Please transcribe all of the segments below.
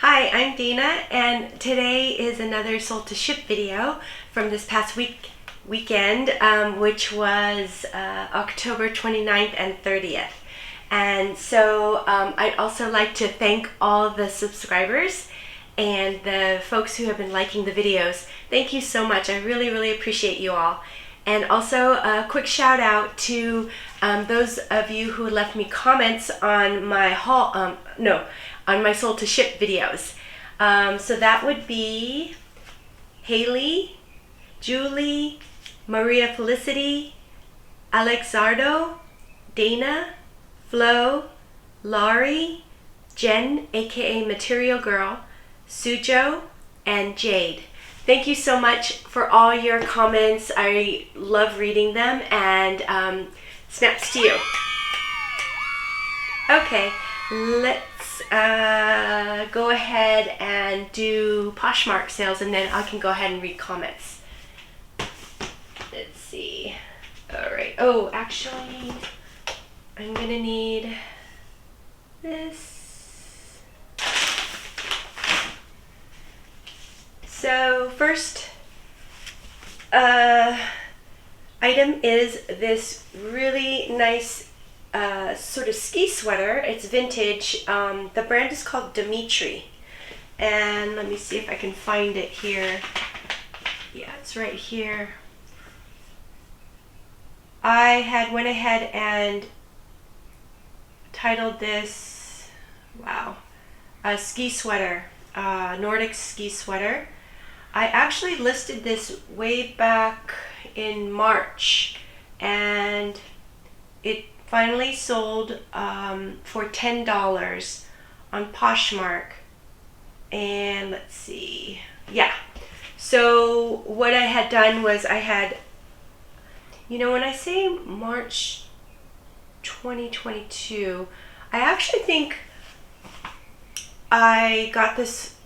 Hi, I'm Dana, and today is another sold to ship video from this past weekend, which was October 29th and 30th. And so I'd also like to thank all the subscribers and the folks who have been liking the videos. Thank you so much. I really appreciate you all. And also a quick shout out to those of you who left me comments on my on my sold to ship videos. So that would be Haley, Julie, Maria Felicity, Alexardo, Dana, Flo, Laurie, Jen, aka Material Girl, Sujo, and Jade. Thank you so much for all your comments. I love reading them, and snaps to you. Okay, let's go ahead and do Poshmark sales, and then I can go ahead and read comments. Let's see. Alright. Oh, actually, I'm gonna need this. So first item is this really nice sort of ski sweater. It's vintage. The brand is called Dimitri, and let me see if I can find it here. Yeah, it's right here. I had went ahead and titled this, wow, a ski sweater, Nordic ski sweater. I actually listed this way back in March, and it finally sold for $10 on Poshmark. And let's see, yeah. So what I had done was I had, when I say March 2022, I actually think I got this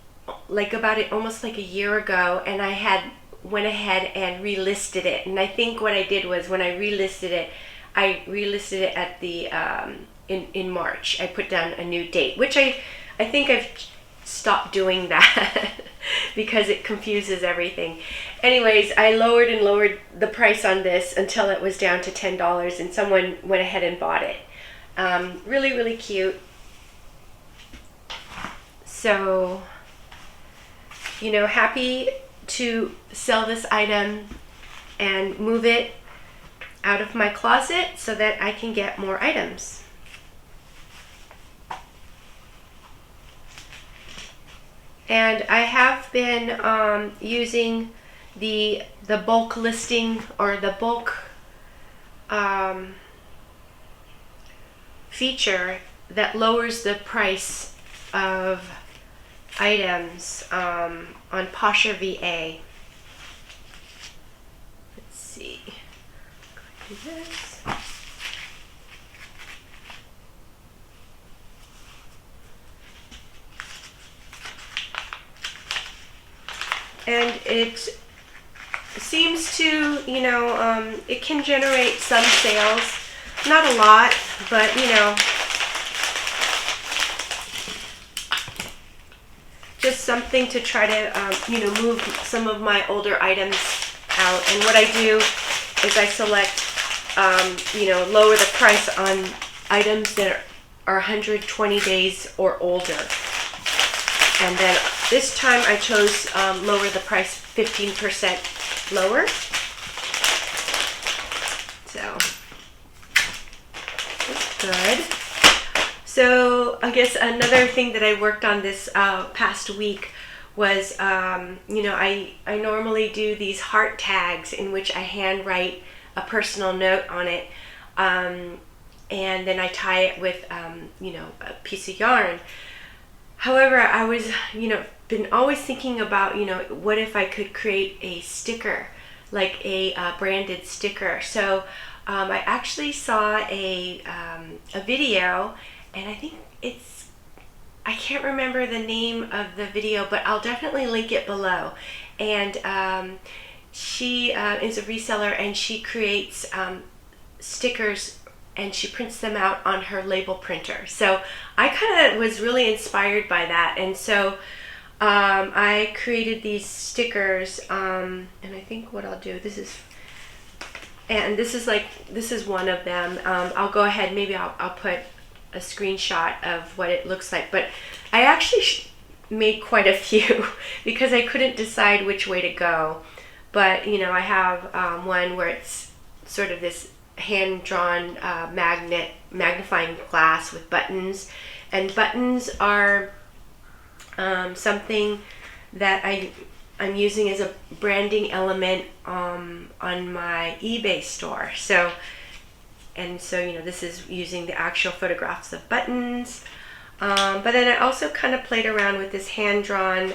almost like a year ago, and I had went ahead and relisted it. And I think what I did was when I relisted it at the in March. I put down a new date, which I think I've stopped doing that because it confuses everything. Anyways, I lowered and lowered the price on this until it was down to $10, and someone went ahead and bought it. Really cute. So, happy to sell this item and move it out of my closet so that I can get more items. And I have been using the bulk listing, or the bulk feature that lowers the price of items on Posher VA. Let's see. Do this. And it seems to, it can generate some sales. Not a lot, but, just something to try to, move some of my older items out. And what I do is I select, lower the price on items that are 120 days or older. And then this time I chose lower the price 15% lower. So that's good. So I guess another thing that I worked on this past week was, I normally do these heart tags in which I handwrite a personal note on it, and then I tie it with, a piece of yarn. However, I was, been always thinking about, what if I could create a sticker, like a branded sticker. So I actually saw a video, and I think I can't remember the name of the video, but I'll definitely link it below. And she is a reseller, and she creates stickers and she prints them out on her label printer. So I kind of was really inspired by that, and so I created these stickers, and I think what I'll do, this is one of them. I'll go ahead, maybe I'll put a screenshot of what it looks like, but I actually made quite a few because I couldn't decide which way to go. But you know, I have one where it's sort of this hand-drawn magnifying glass with buttons, and buttons are something that I'm using as a branding element on my eBay store. So you know, this is using the actual photographs of buttons, but then I also kind of played around with this hand-drawn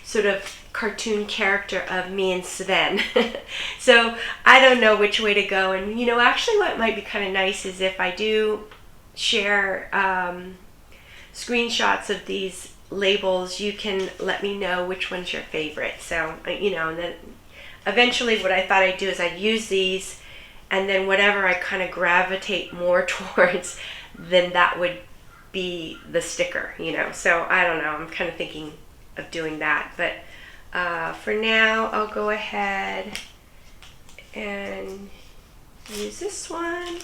sort of cartoon character of me and Sven. So I don't know which way to go. And you know, actually what might be kind of nice is if I do share screenshots of these labels, you can let me know which one's your favorite. So you know, and then eventually what I thought I'd do is I'd use these, and then whatever I kind of gravitate more towards, then that would be the sticker, you know. So I don't know, I'm kind of thinking of doing that, but for now I'll go ahead and use this one.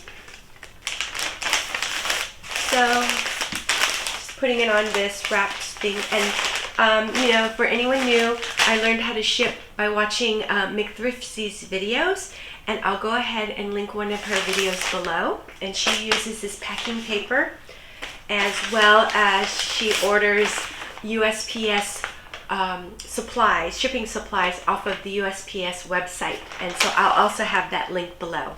So just putting it on this wrapped thing, and you know, for anyone new, I learned how to ship by watching McThrifty's videos, and I'll go ahead and link one of her videos below. And she uses this packing paper, as well as she orders USPS supplies, shipping supplies off of the USPS website, and so I'll also have that link below.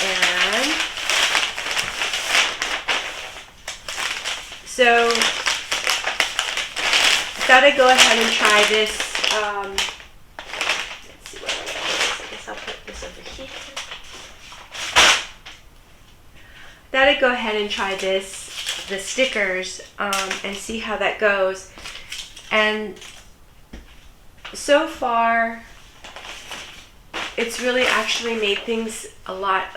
And so I thought I'd go ahead and try this. Let's see where I got this. I guess I'll put this over here. Thought I'd go ahead and try this, the stickers, and see how that goes. And so far, it's really actually made things a lot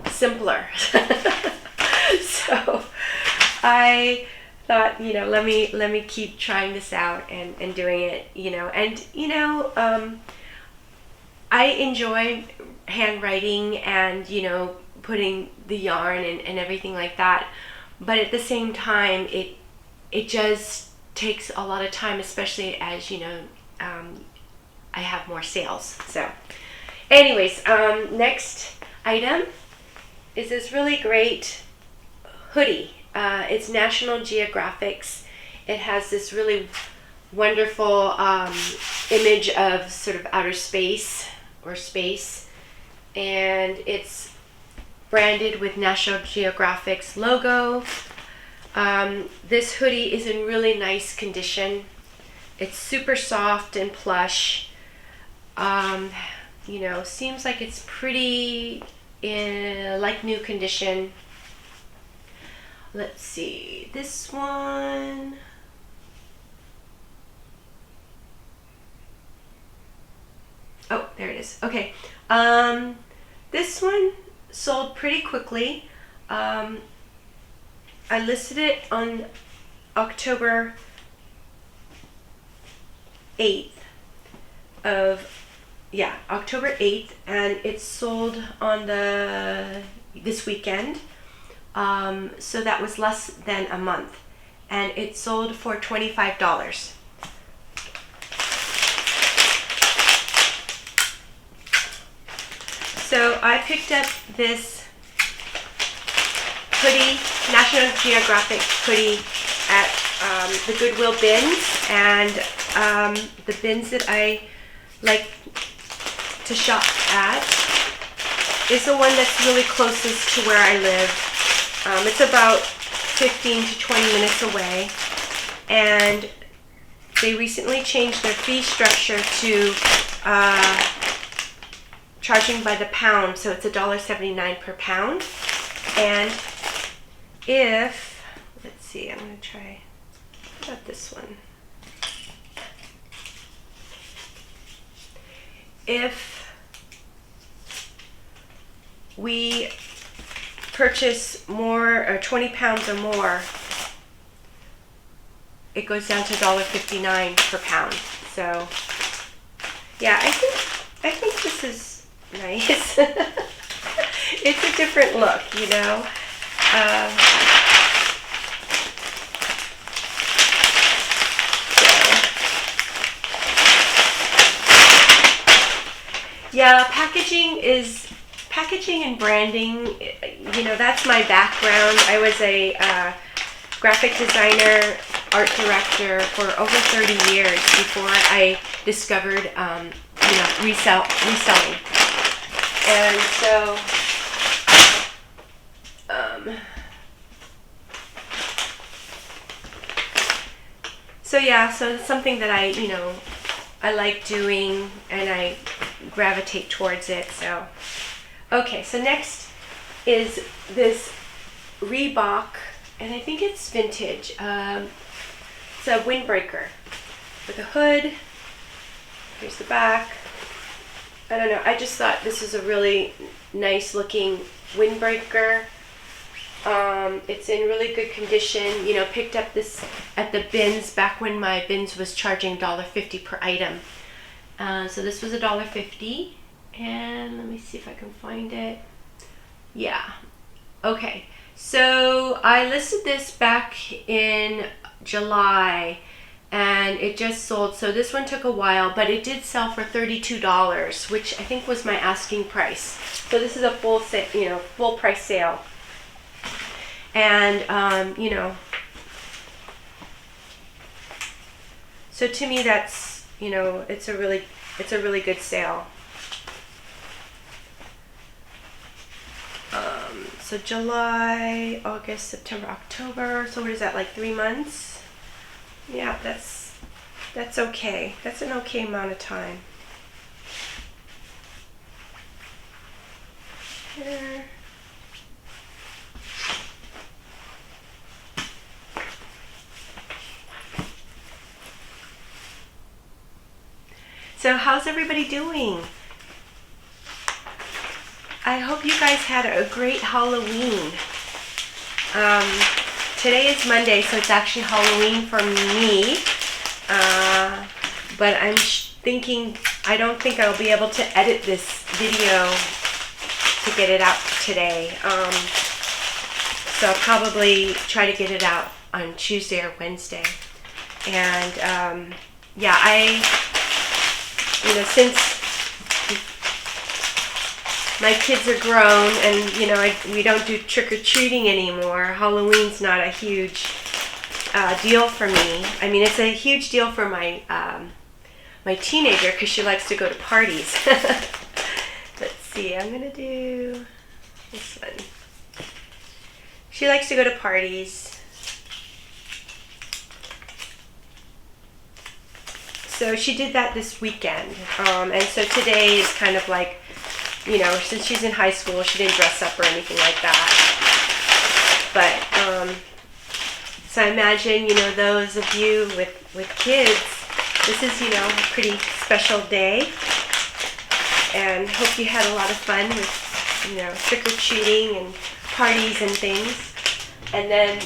simpler. So I thought, you know, let me keep trying this out and doing it, you know. And you know, I enjoy handwriting and, you know, putting the yarn and everything like that, but at the same time, it just takes a lot of time, especially as, you know, I have more sales. So anyways, next item is this really great hoodie. It's National Geographic's. It has this really wonderful image of sort of outer space or space, and it's branded with National Geographic's logo. This hoodie is in really nice condition. It's super soft and plush. You know, seems like it's pretty in like new condition. Let's see, this one. Oh, there it is. Okay. This one sold pretty quickly. I listed it on October 8th October 8th, and it sold on this weekend. So that was less than a month, and it sold for $25. So I picked up this hoodie, National Geographic hoodie, at the Goodwill bins, and the bins that I like to shop at is the one that's really closest to where I live. It's about 15 to 20 minutes away, and they recently changed their fee structure to charging by the pound, so it's $1.79 per pound. And if, let's see, I'm going to try, how about this one? If we purchase more, or 20 pounds or more, it goes down to $1.59 per pound. So yeah, I think this is nice. It's a different look, you know. Yeah, packaging and branding, you know, that's my background. I was a graphic designer, art director for over 30 years before I discovered, you know, reselling. And so yeah, so it's something that I, you know, I like doing and I gravitate towards it. So okay, so next is this Reebok, and I think it's vintage. It's a windbreaker with a hood. Here's the back. I don't know, I just thought this is a really nice looking windbreaker. It's in really good condition. You know, picked up this at the bins back when my bins was charging $1.50 per item. So this was $1.50, and let me see if I can find it. Yeah. Okay. So I listed this back in July, and it just sold. So this one took a while, but it did sell for $32, which I think was my asking price. So this is a full price sale. And you know, so to me that's, you know, it's a really good sale. So July, August, September, October. So what is that, like 3 months? Yeah, that's okay. That's an okay amount of time. Here. So how's everybody doing? I hope you guys had a great Halloween. Today is Monday, so it's actually Halloween for me. But I'm thinking, I don't think I'll be able to edit this video to get it out today. So I'll probably try to get it out on Tuesday or Wednesday. And yeah, you know, since my kids are grown and, you know, we don't do trick-or-treating anymore, Halloween's not a huge deal for me. I mean, it's a huge deal for my my teenager because she likes to go to parties. Let's see, I'm going to do this one. She likes to go to parties. So she did that this weekend, and so today is kind of like, you know, since she's in high school, she didn't dress up or anything like that. But so I imagine, you know, those of you with kids, this is, you know, a pretty special day, and hope you had a lot of fun with, you know, trick-or-treating and parties and things. And then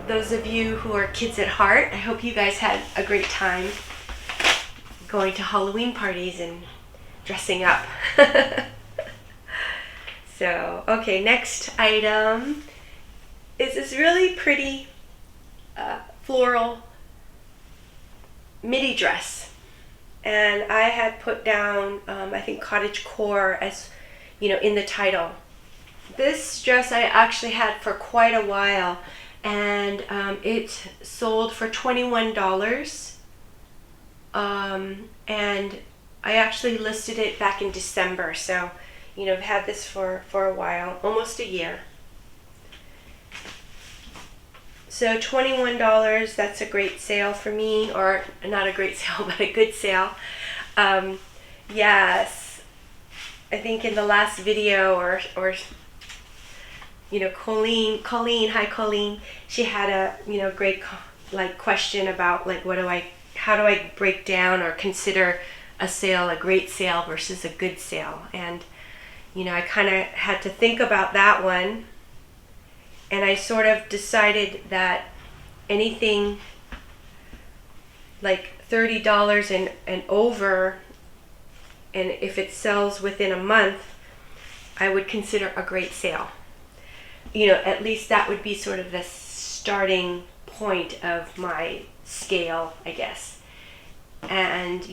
those of you who are kids at heart, I hope you guys had a great time going to Halloween parties and dressing up. So, okay, next item is this really pretty floral midi dress. And I had put down, I think, cottagecore as, you know, in the title. This dress I actually had for quite a while, and it sold for $21. And I actually listed it back in December, so, you know, I've had this for a while, almost a year. So $21, that's a great sale for me, or not a great sale, but a good sale. Yes, I think in the last video, or you know, Colleen, hi Colleen, she had a, you know, great like question about like how do I break down or consider a sale a great sale versus a good sale. And I kind of had to think about that one, and I sort of decided that anything like $30 and over, and if it sells within a month, I would consider a great sale. At least that would be sort of the starting point of my scale, I guess. And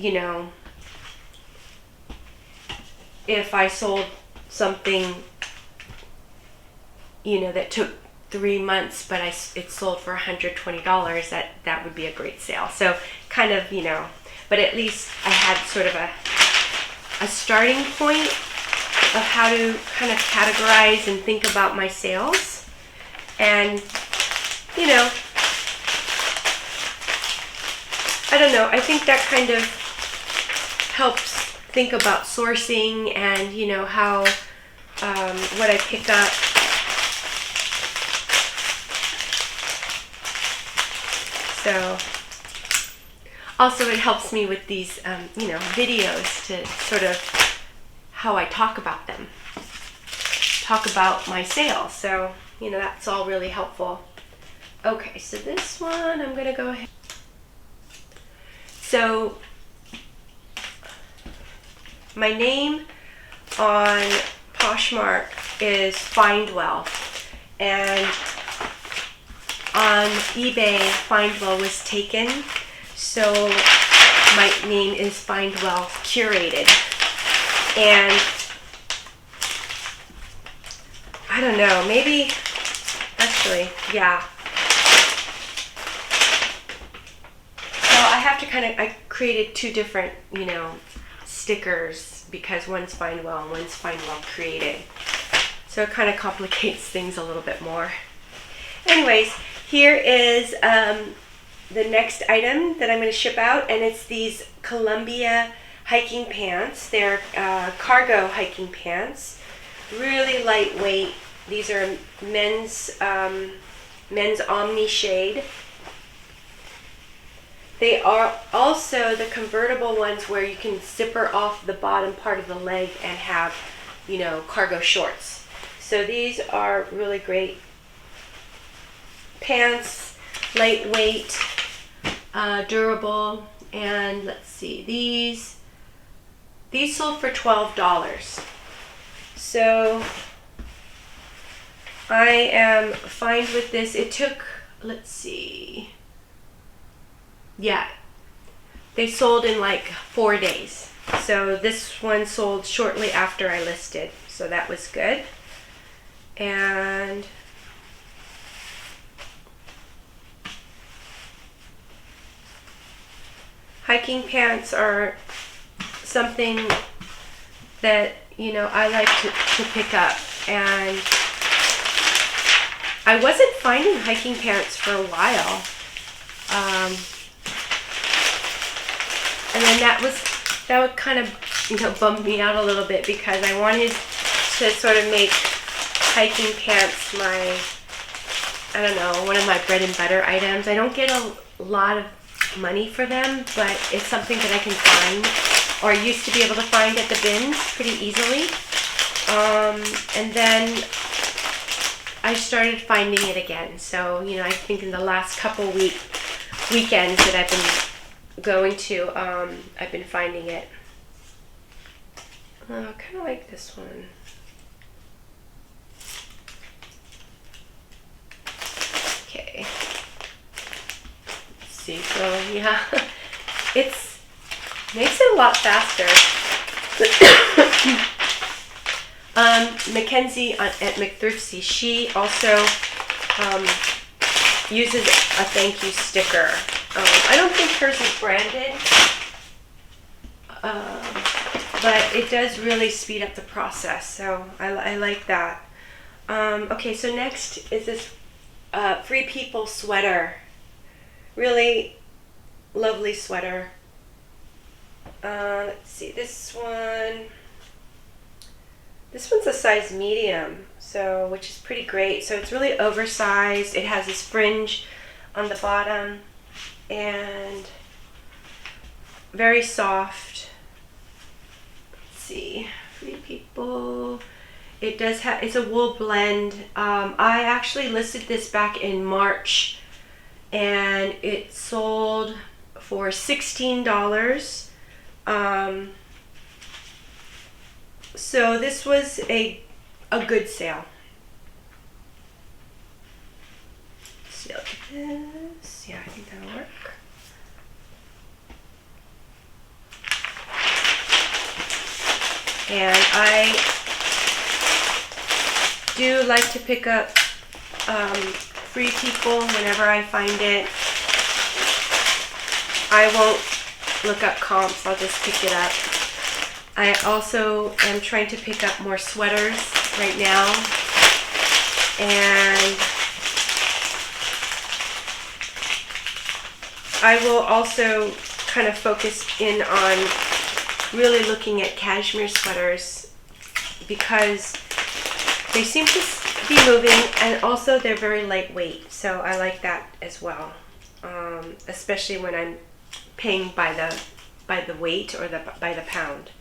if I sold something that took 3 months, but it sold for $120, that would be a great sale. So kind of, but at least I had sort of a starting point of how to kind of categorize and think about my sales. And I don't know, I think that kind of helps think about sourcing and how what I pick up. So also it helps me with these videos to sort of how I talk about them, talk about my sales. So that's all really helpful. Okay, so this one I'm gonna go ahead. So my name on Poshmark is Findwell, and on eBay Findwell was taken, so my name is Findwell Curated. And I don't know, maybe actually, yeah. So I have to I created 2 different stickers, because one's Findwell and one's Findwell Created. So it kind of complicates things a little bit more. Anyways, here is the next item that I'm going to ship out, and it's these Columbia hiking pants. They're cargo hiking pants, really lightweight. These are men's Omni shade. They are also the convertible ones where you can zipper off the bottom part of the leg and have, cargo shorts. So these are really great pants, lightweight, durable. And let's see, these sold for $12. So I am fine with this. It took, let's see, yeah, they sold in like 4 days. So this one sold shortly after I listed, so that was good. And hiking pants are something that I like to pick up, and I wasn't finding hiking pants for a while, and then that would kind of bum me out a little bit, because I wanted to sort of make hiking pants my, I don't know, one of my bread and butter items. I don't get a lot of money for them, but it's something that I can find, or used to be able to find at the bins pretty easily. And then I started finding it again. So, I think in the last couple weekends that I've been going to, I've been finding it. I kind of like this one. Okay. Let's see, so yeah, makes it a lot faster. Mackenzie at McThriftsy, she also uses a thank you sticker. I don't think hers is branded, but it does really speed up the process, so I like that. Okay, so next is this Free People sweater. Really lovely sweater. Let's see, this one's a size medium, so which is pretty great. So it's really oversized. It has this fringe on the bottom and very soft. Let's see. Free People. It does have, it's a wool blend. I actually listed this back in March and it sold for $16. So this was a good sale. Let's see, look at this. Yeah, I think that'll work. And I do like to pick up Free People whenever I find it. I won't look up comps, I'll just pick it up. I also am trying to pick up more sweaters right now. And I will also kind of focus in on really looking at cashmere sweaters because they seem to be moving, and also they're very lightweight, so I like that as well, especially when I'm paying by the weight or by the pound.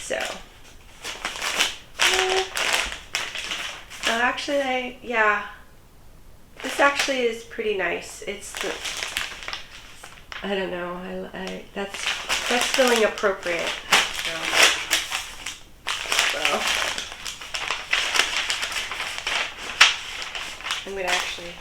So actually, this actually is pretty nice. It's the, I don't know, that's feeling appropriate. So I'm gonna actually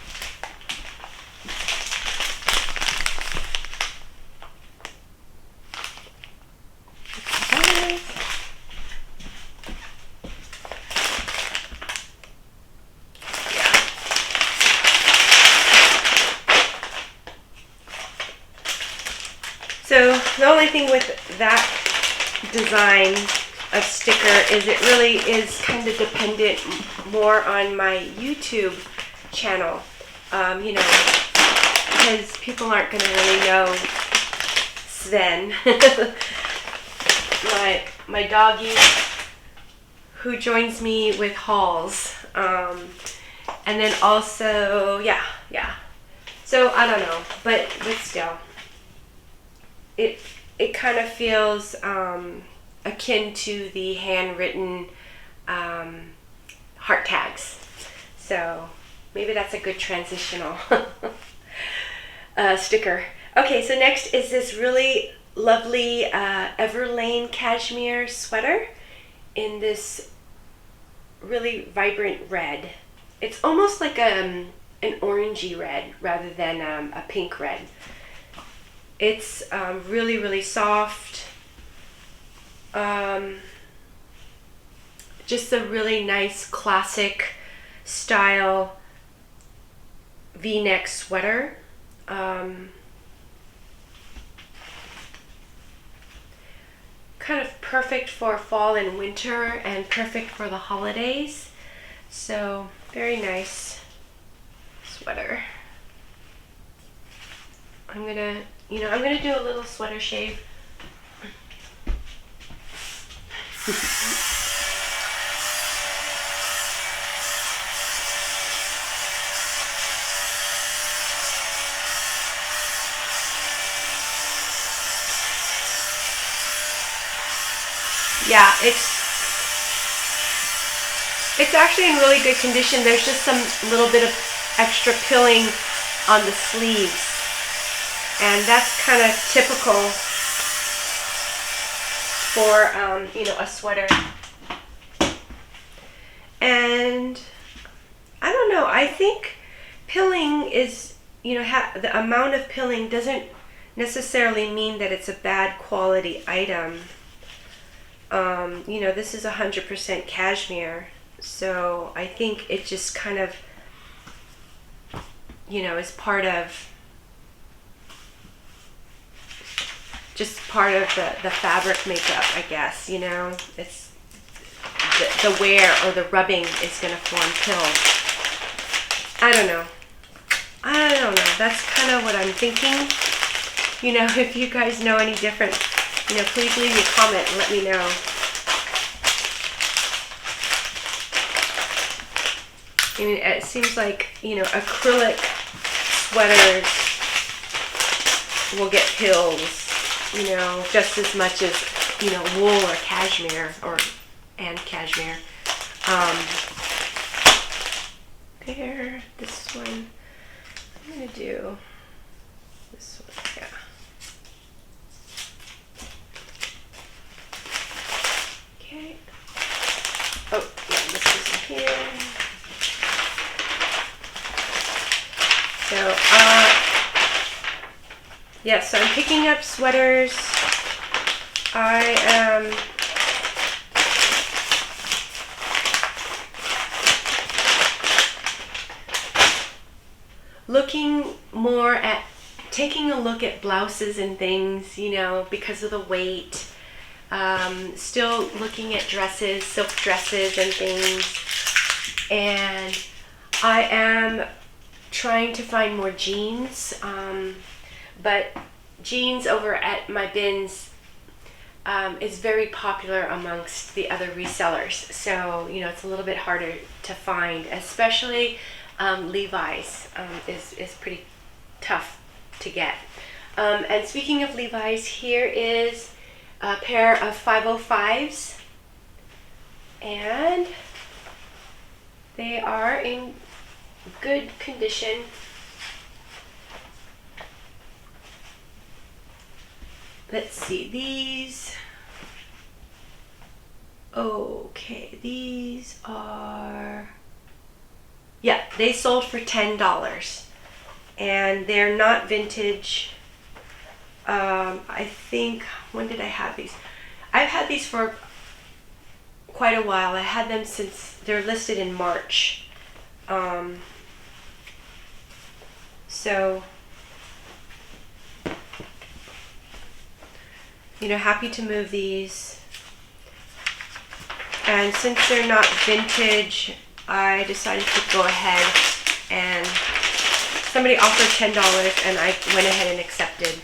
So the only thing with that design of sticker is it really is kind of dependent more on my YouTube channel, you know, because people aren't going to really know Sven, my doggy who joins me with hauls, and then also, yeah. So I don't know, but still. It kind of feels akin to the handwritten heart tags. So maybe that's a good transitional sticker. Okay, so next is this really lovely Everlane cashmere sweater in this really vibrant red. It's almost like an orangey red rather than a pink red. It's really, really soft. Just a really nice classic style V-neck sweater. Kind of perfect for fall and winter and perfect for the holidays. So very nice sweater. I'm gonna do a little sweater shave. Yeah, it's actually in really good condition. There's just some little bit of extra pilling on the sleeves. And that's kind of typical for, you know, a sweater. And I don't know, I think pilling is, you know, the amount of pilling doesn't necessarily mean that it's a bad quality item. You know, this is 100% cashmere, so I think it just kind of, you know, is part of the fabric makeup, I guess, you know. It's the wear or the rubbing is going to form pills. I don't know. That's kind of what I'm thinking. You know, if you guys know any different, you know, please leave me a comment and let me know. I mean, it seems like, you know, acrylic sweaters will get pills, you know, just as much as, you know, wool or cashmere or and cashmere. There, this one, I'm gonna do this one, yeah. Okay. Oh, yeah, this is in here. So, yeah, so I'm picking up sweaters. I am looking more at taking a look at blouses and things, you know, because of the weight. Still looking at dresses, silk dresses and things. And I am trying to find more jeans, but jeans over at my bins is very popular amongst the other resellers. So, you know, it's a little bit harder to find, especially Levi's is pretty tough to get. And speaking of Levi's, here is a pair of 505s, and they are in good condition. Let's see, these, okay, these are, yeah, they sold for $10, and they're not vintage. I think, when did I have these? I've had these for quite a while. I had them since they're listed in March. So, you know, happy to move these. And since they're not vintage, I decided to go ahead, and somebody offered $10 and I went ahead and accepted.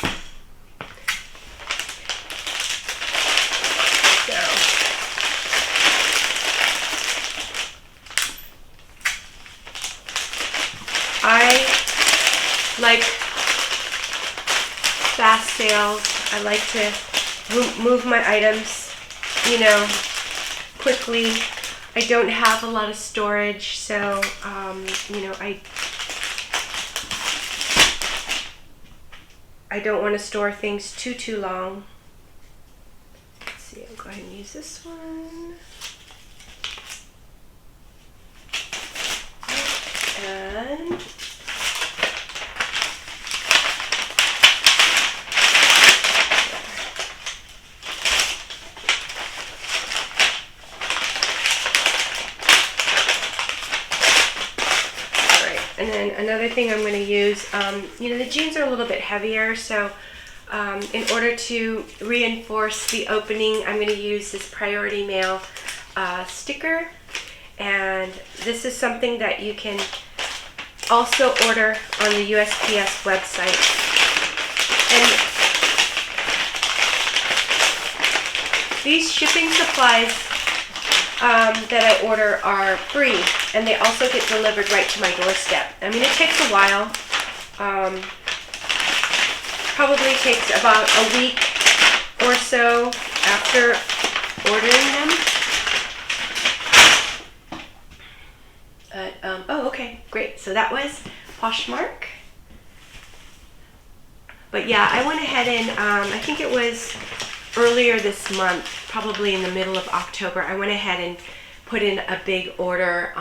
So, I like fast sales. I like to move my items, you know, quickly. I don't have a lot of storage, so you know, I don't want to store things too long. Let's see, I'll go ahead and use this one. And And then another thing I'm going to use, you know, the jeans are a little bit heavier, so in order to reinforce the opening, I'm going to use this Priority Mail sticker. And this is something that you can also order on the USPS website. And these shipping supplies that I order are free, and they also get delivered right to my doorstep. I mean, it takes a while. Probably takes about a week or so after ordering them. Oh, okay, great. So that was Poshmark. But yeah, I went ahead and I think it was earlier this month, probably in the middle of October, I went ahead and put in a big order,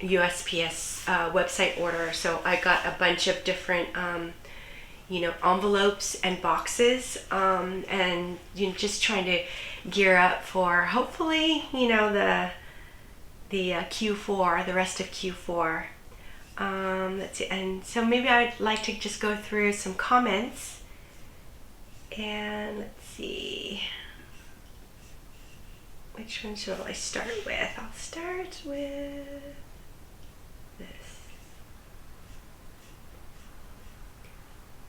USPS website order. So I got a bunch of different, you know, envelopes and boxes, and you know, just trying to gear up for hopefully, you know, the Q4, the rest of Q4. Let's see, and so maybe I'd like to just go through some comments, and let's see, which one should I start with? I'll start with this.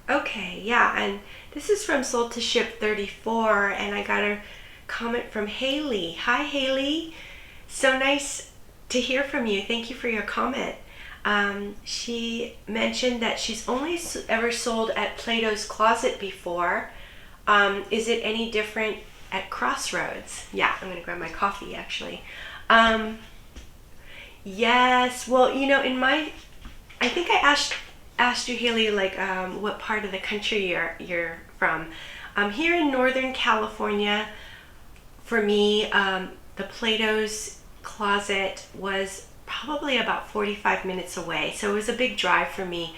Okay, yeah, and this is from Sold to Ship 34, and I got a comment from Haley. Hi, Haley. So nice to hear from you. Thank you for your comment. She mentioned that she's only ever sold at Plato's Closet before. Is it any different at Crossroads. Yeah, I'm gonna grab my coffee actually. Yes, well, I think I asked you, Haley, like what part of the country you're from. Here in Northern California, for me, the Plato's Closet was probably about 45 minutes away, so it was a big drive for me.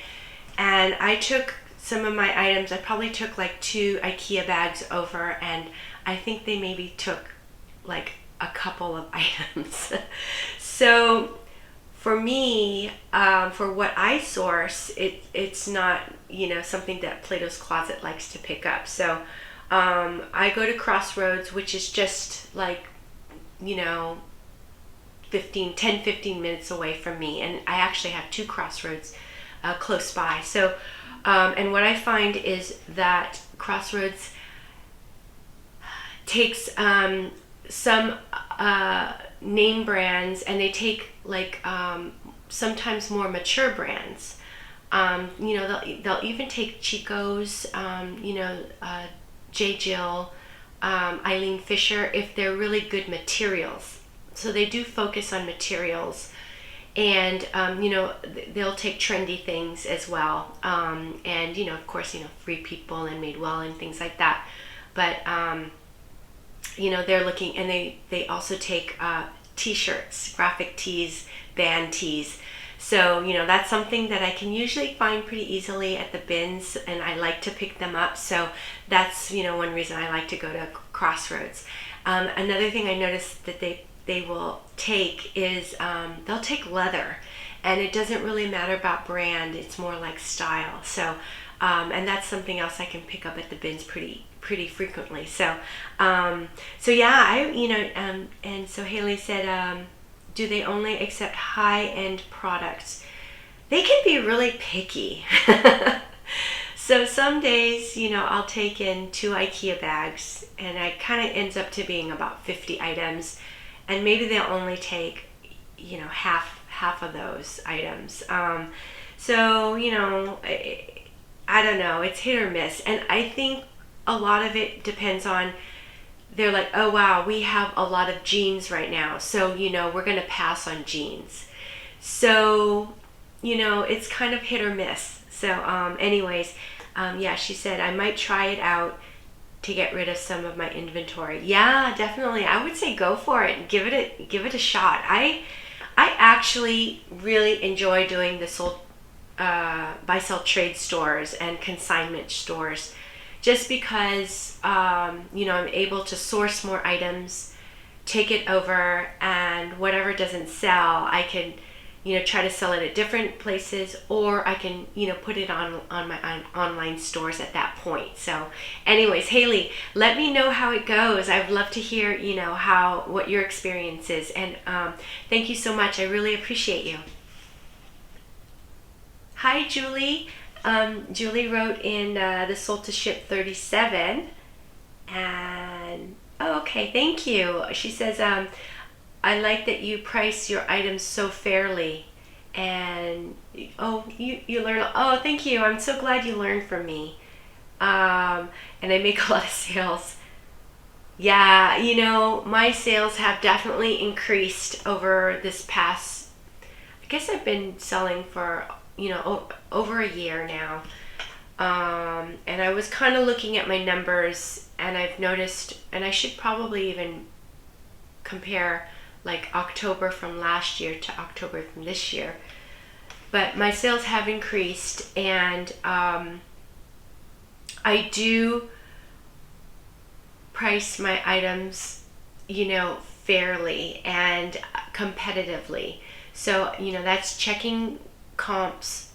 And I took some of my items. I probably took like 2 IKEA bags over, and I think they maybe took like a couple of items. So for me, for what I source, it's not something that Plato's Closet likes to pick up. So I go to Crossroads, which is just like 15 minutes away from me, and I actually have 2 Crossroads close by. So and what I find is that Crossroads takes some name brands, and they take like sometimes more mature brands. They'll even take Chico's, J. Jill, Eileen Fisher, if they're really good materials. So they do focus on materials, and they'll take trendy things as well, and of course Free People and Madewell and things like that. But they're looking, and they also take t-shirts, graphic tees, band tees. So that's something that I can usually find pretty easily at the bins, and I like to pick them up. So that's one reason I like to go to Crossroads. Another thing I noticed that they will take is they'll take leather, and it doesn't really matter about brand, it's more like style. So and that's something else I can pick up at the bins pretty frequently. So yeah, and so Haley said, do they only accept high-end products? They can be really picky. So some days, I'll take in 2 IKEA bags, and it kind of ends up to being about 50 items, and maybe they'll only take, half of those items. So, I don't know, it's hit or miss. And I think a lot of it depends on, they're like, oh wow, we have a lot of jeans right now, so we're gonna pass on jeans. So it's kind of hit or miss. So anyways, yeah, she said I might try it out to get rid of some of my inventory. Yeah, definitely, I would say go for it and give it a shot. I actually really enjoy doing the buy sell trade stores and consignment stores, just because I'm able to source more items, take it over, and whatever doesn't sell, I can try to sell it at different places, or I can put it on my online stores at that point. So anyways, Haley, let me know how it goes. I'd love to hear what your experience is, and thank you so much. I really appreciate you. Hi, Julie. Julie wrote in the Sold to Ship 37, and okay, thank you. She says, I like that you price your items so fairly, and you learn. Oh, thank you. I'm so glad you learned from me. And I make a lot of sales. Yeah, my sales have definitely increased over this past, I guess I've been selling for over a year now, and I was kind of looking at my numbers, and I've noticed, and I should probably even compare like October from last year to October from this year, but my sales have increased, and I do price my items fairly and competitively. So that's checking comps,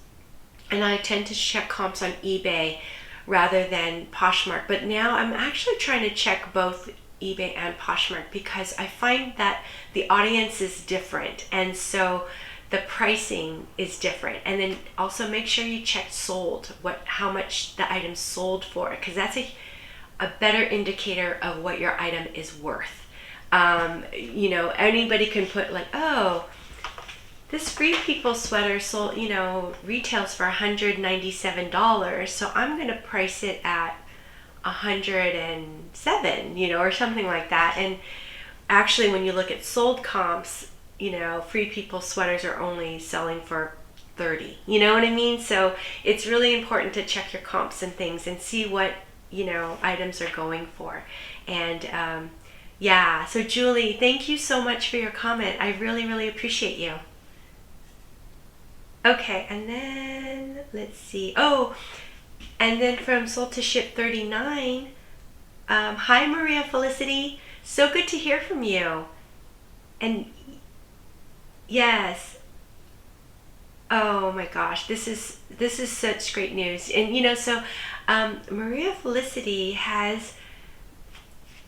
and I tend to check comps on eBay rather than Poshmark. But now I'm actually trying to check both eBay and Poshmark, because I find that the audience is different, and so the pricing is different. And then also make sure you check sold, how much the item sold for, because that's a better indicator of what your item is worth. Anybody can put like, oh, this Free People sweater sold, retails for $197, so I'm going to price it at 107, or something like that. And actually, when you look at sold comps, Free People sweaters are only selling for 30. You know what I mean? So it's really important to check your comps and things and see what, items are going for. And yeah, so Julie, thank you so much for your comment. I really, really appreciate you. Okay, and then let's see. Oh, and then from Sold to Ship 39, hi Maria Felicity, so good to hear from you. And yes, oh my gosh, this is such great news. And so Maria Felicity has,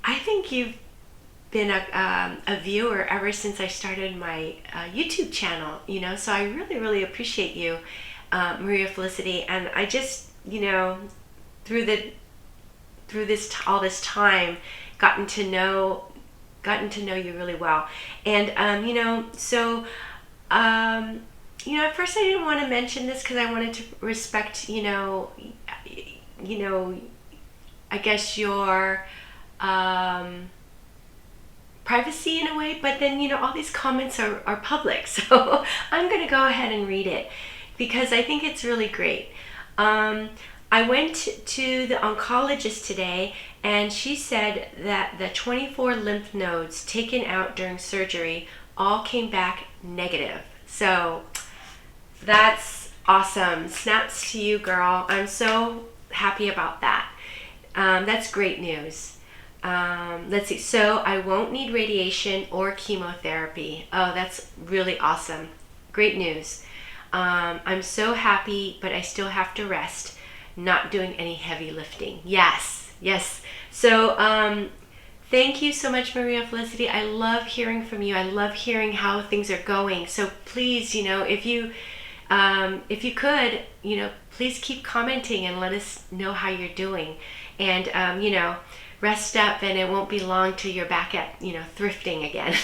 I think you've been a viewer ever since I started my YouTube channel, so I really, really appreciate you, Maria Felicity. And I just, through this all this time, gotten to know you really well. And so at first I didn't want to mention this because I wanted to respect, I guess your privacy in a way, but then all these comments are public, so I'm gonna go ahead and read it because I think it's really great. I went to the oncologist today and she said that the 24 lymph nodes taken out during surgery all came back negative. So that's awesome. Snaps to you, girl. I'm so happy about that. That's great news. Let's see. So I won't need radiation or chemotherapy. Oh, that's really awesome. Great news. I'm so happy, but I still have to rest. Not doing any heavy lifting. Yes. So thank you so much, Maria Felicity. I love hearing from you. I love hearing how things are going. So please, if you could, please keep commenting and let us know how you're doing. And rest up, and it won't be long till you're back at thrifting again.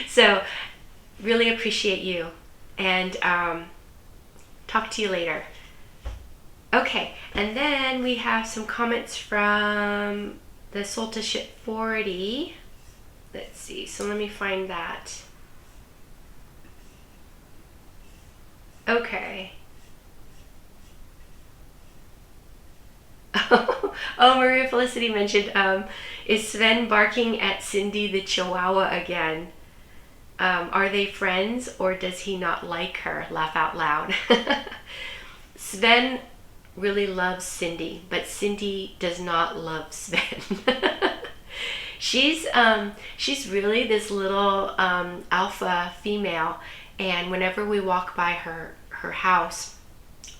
So really appreciate you, and talk to you later. Okay, and then we have some comments from the Sold to Ship 40. Let's see, so let me find that. Okay. Oh, Maria Felicity mentioned, is Sven barking at Cindy the Chihuahua again? Are they friends, or does he not like her? Laugh out loud. Sven really loves Cindy, but Cindy does not love Sven. She's really this little alpha female, and whenever we walk by her house,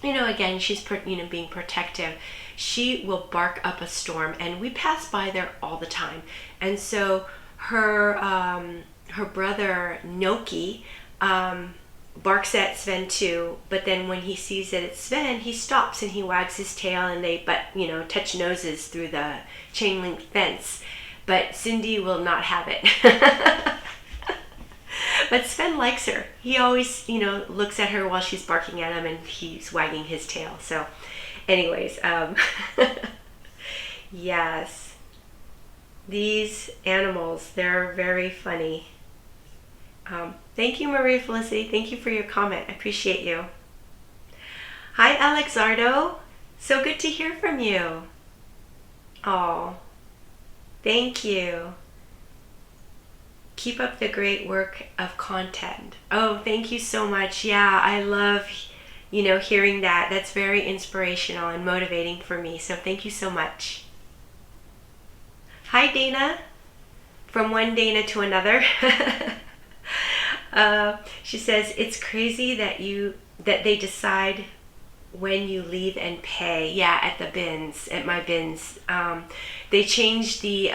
again, she's being protective. She will bark up a storm, and we pass by there all the time. And so her brother Noki barks at Sven too, but then when he sees that it's Sven, he stops and he wags his tail, and they touch noses through the chain link fence. But Cindy will not have it. But Sven likes her. He always, looks at her while she's barking at him, and he's wagging his tail. So anyways, yes, these animals, they're very funny. Thank you, Maria Felicity. Thank you for your comment. I appreciate you. Hi, Alexardo. So good to hear from you. Oh, thank you. Keep up the great work of content. Oh, thank you so much. Yeah, I love, hearing that. That's very inspirational and motivating for me. So thank you so much. Hi, Dana. From one Dana to another. She says, it's crazy that they decide when you leave and pay. Yeah, at my bins. They changed the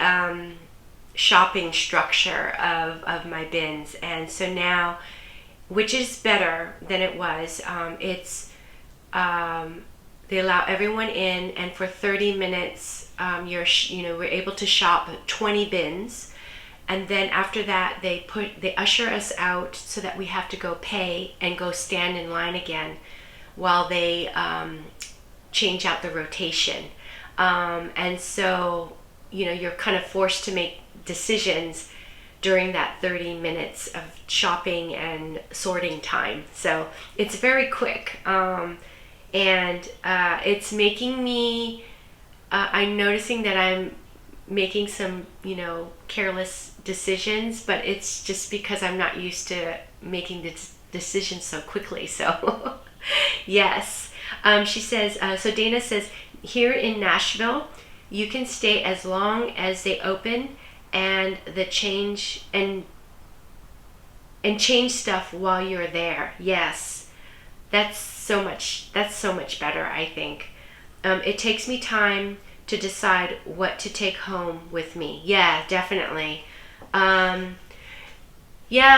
shopping structure of my bins, and so now, which is better than it was, they allow everyone in, and for 30 minutes we're able to shop 20 bins, and then after that they usher us out so that we have to go pay and go stand in line again while they change out the rotation. And so, you're kind of forced to make decisions during that 30 minutes of shopping and sorting time. So it's very quick. And it's making me, I'm noticing that I'm making some, careless decisions, but it's just because I'm not used to making the decisions so quickly. So yes. She says, so Dana says, here in Nashville, you can stay as long as they open and change stuff while you're there. Yes. That's so much better, I think. It takes me time to decide what to take home with me. Yeah, definitely. Yeah,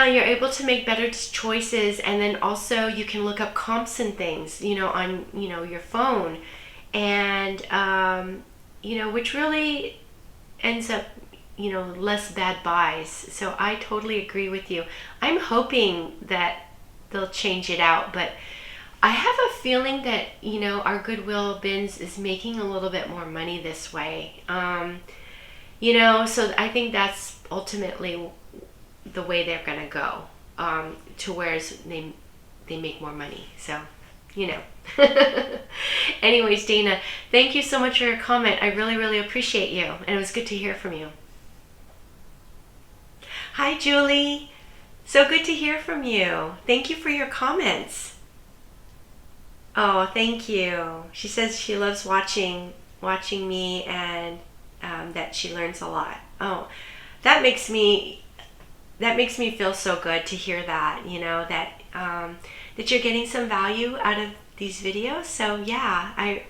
you're able to make better choices, and then also you can look up comps and things, on, your phone, and, which really ends up, less bad buys. So I totally agree with you. I'm hoping that they'll change it out, but I have a feeling that, our Goodwill bins is making a little bit more money this way. So I think that's ultimately the way they're going to go, to where they make more money. So, Anyways, Dana, thank you so much for your comment. I really, really appreciate you. And it was good to hear from you. Hi, Julie. So good to hear from you. Thank you for your comments. Oh, thank you. She says she loves watching me, and that she learns a lot. Oh, that makes me feel so good to hear that, that you're getting some value out of these videos. So yeah, I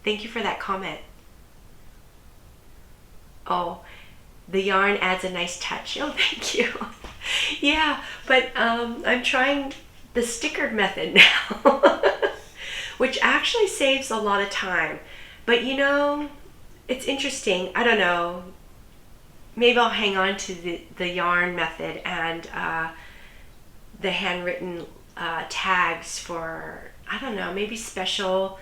thank you for that comment. Oh, the yarn adds a nice touch. Oh, thank you. Yeah, but I'm trying the stickered method now, which actually saves a lot of time. But it's interesting. I don't know. Maybe I'll hang on to the yarn method and the handwritten tags for, I don't know, maybe special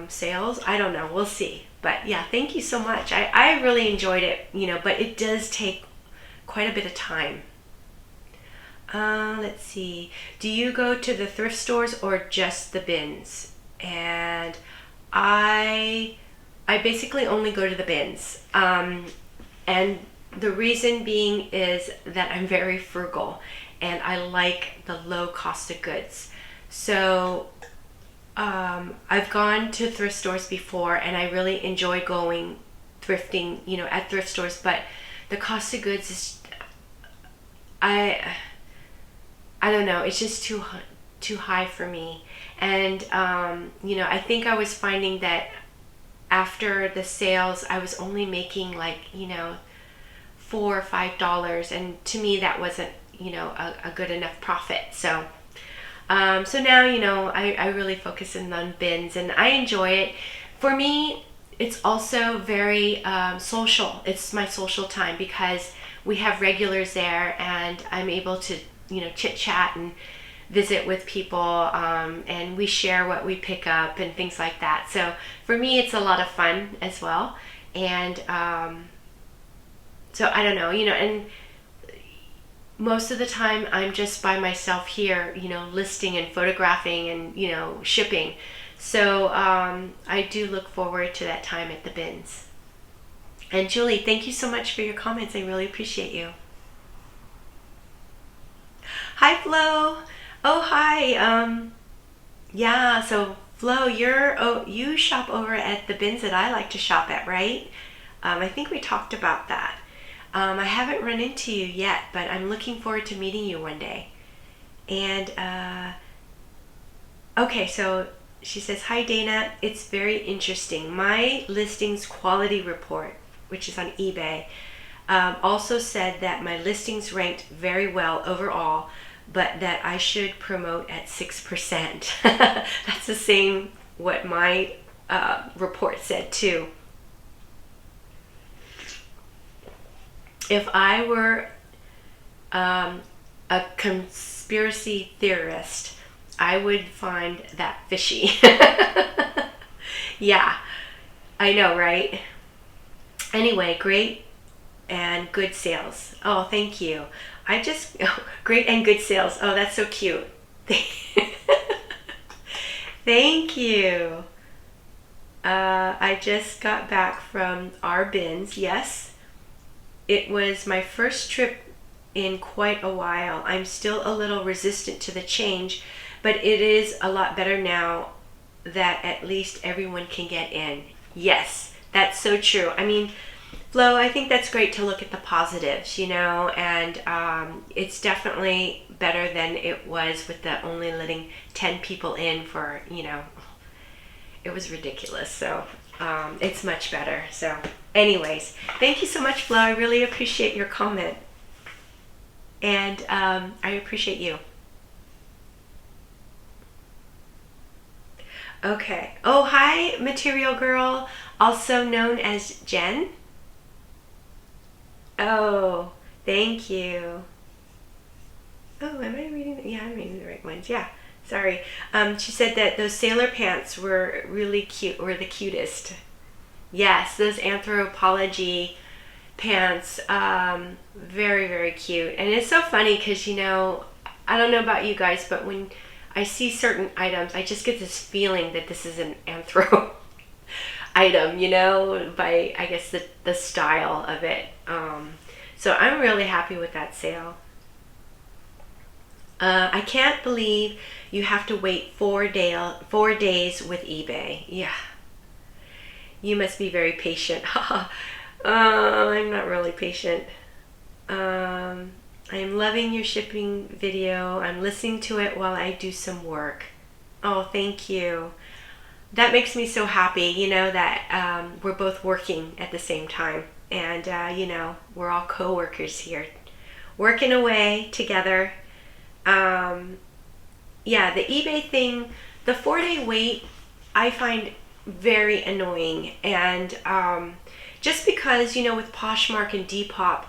sales. I don't know. We'll see. But yeah, thank you so much. I really enjoyed it, but it does take quite a bit of time. Let's see. Do you go to the thrift stores or just the bins? And I basically only go to the bins. And the reason being is that I'm very frugal and I like the low cost of goods. So I've gone to thrift stores before, and I really enjoy going thrifting, at thrift stores, but the cost of goods is, I don't know, it's just too high for me. And I think I was finding that after the sales, I was only making like, $4 or $5, and to me that wasn't, a good enough profit. So now, I really focus in on bins, and I enjoy it. For me, it's also very social. It's my social time because we have regulars there, and I'm able to, chit chat and visit with people, and we share what we pick up and things like that. So for me, it's a lot of fun as well. And so I don't know, and most of the time I'm just by myself here, listing and photographing and, shipping. So I do look forward to that time at the bins. And Julie, thank you so much for your comments. I really appreciate you. Hi, Flo. Oh, hi. Yeah, so Flo, you shop over at the bins that I like to shop at, right? I think we talked about that. I haven't run into you yet, but I'm looking forward to meeting you one day. And, okay, so she says, hi, Dana. It's very interesting. My listings quality report, which is on eBay, also said that my listings ranked very well overall, but that I should promote at 6%. That's the same what my report said too. If I were a conspiracy theorist, I would find that fishy. Yeah. I know, right? Anyway, great and good sales. Oh, thank you. Great and good sales. Oh, that's so cute. Thank you. I just got back from our bins. Yes, it was my first trip in quite a while. I'm still a little resistant to the change, but it is a lot better now that at least everyone can get in. Yes, that's so true. I mean, Flo, I think that's great to look at the positives, and it's definitely better than it was with the only letting 10 people in for, it was ridiculous. So it's much better. So anyways, thank you so much, Flo. I really appreciate your comment. And I appreciate you. Okay. Oh, hi, Material Girl, also known as Jen. Oh, thank you. Oh, am I reading? Yeah, I'm reading the right ones. Yeah, sorry. She said that those sailor pants were really cute, were the cutest. Yes, those Anthropology pants, very, very cute. And it's so funny because, I don't know about you guys, but when I see certain items, I just get this feeling that this is an Anthro item, by, I guess, the style of it. So I'm really happy with that sale. I can't believe you have to wait 4 days with eBay. Yeah. You must be very patient. I'm not really patient. I'm loving your shipping video. I'm listening to it while I do some work. Oh, thank you. That makes me so happy, that we're both working at the same time. And, we're all co-workers here, working away together. Yeah, the eBay thing, the 4-day wait, I find very annoying. And just because, with Poshmark and Depop,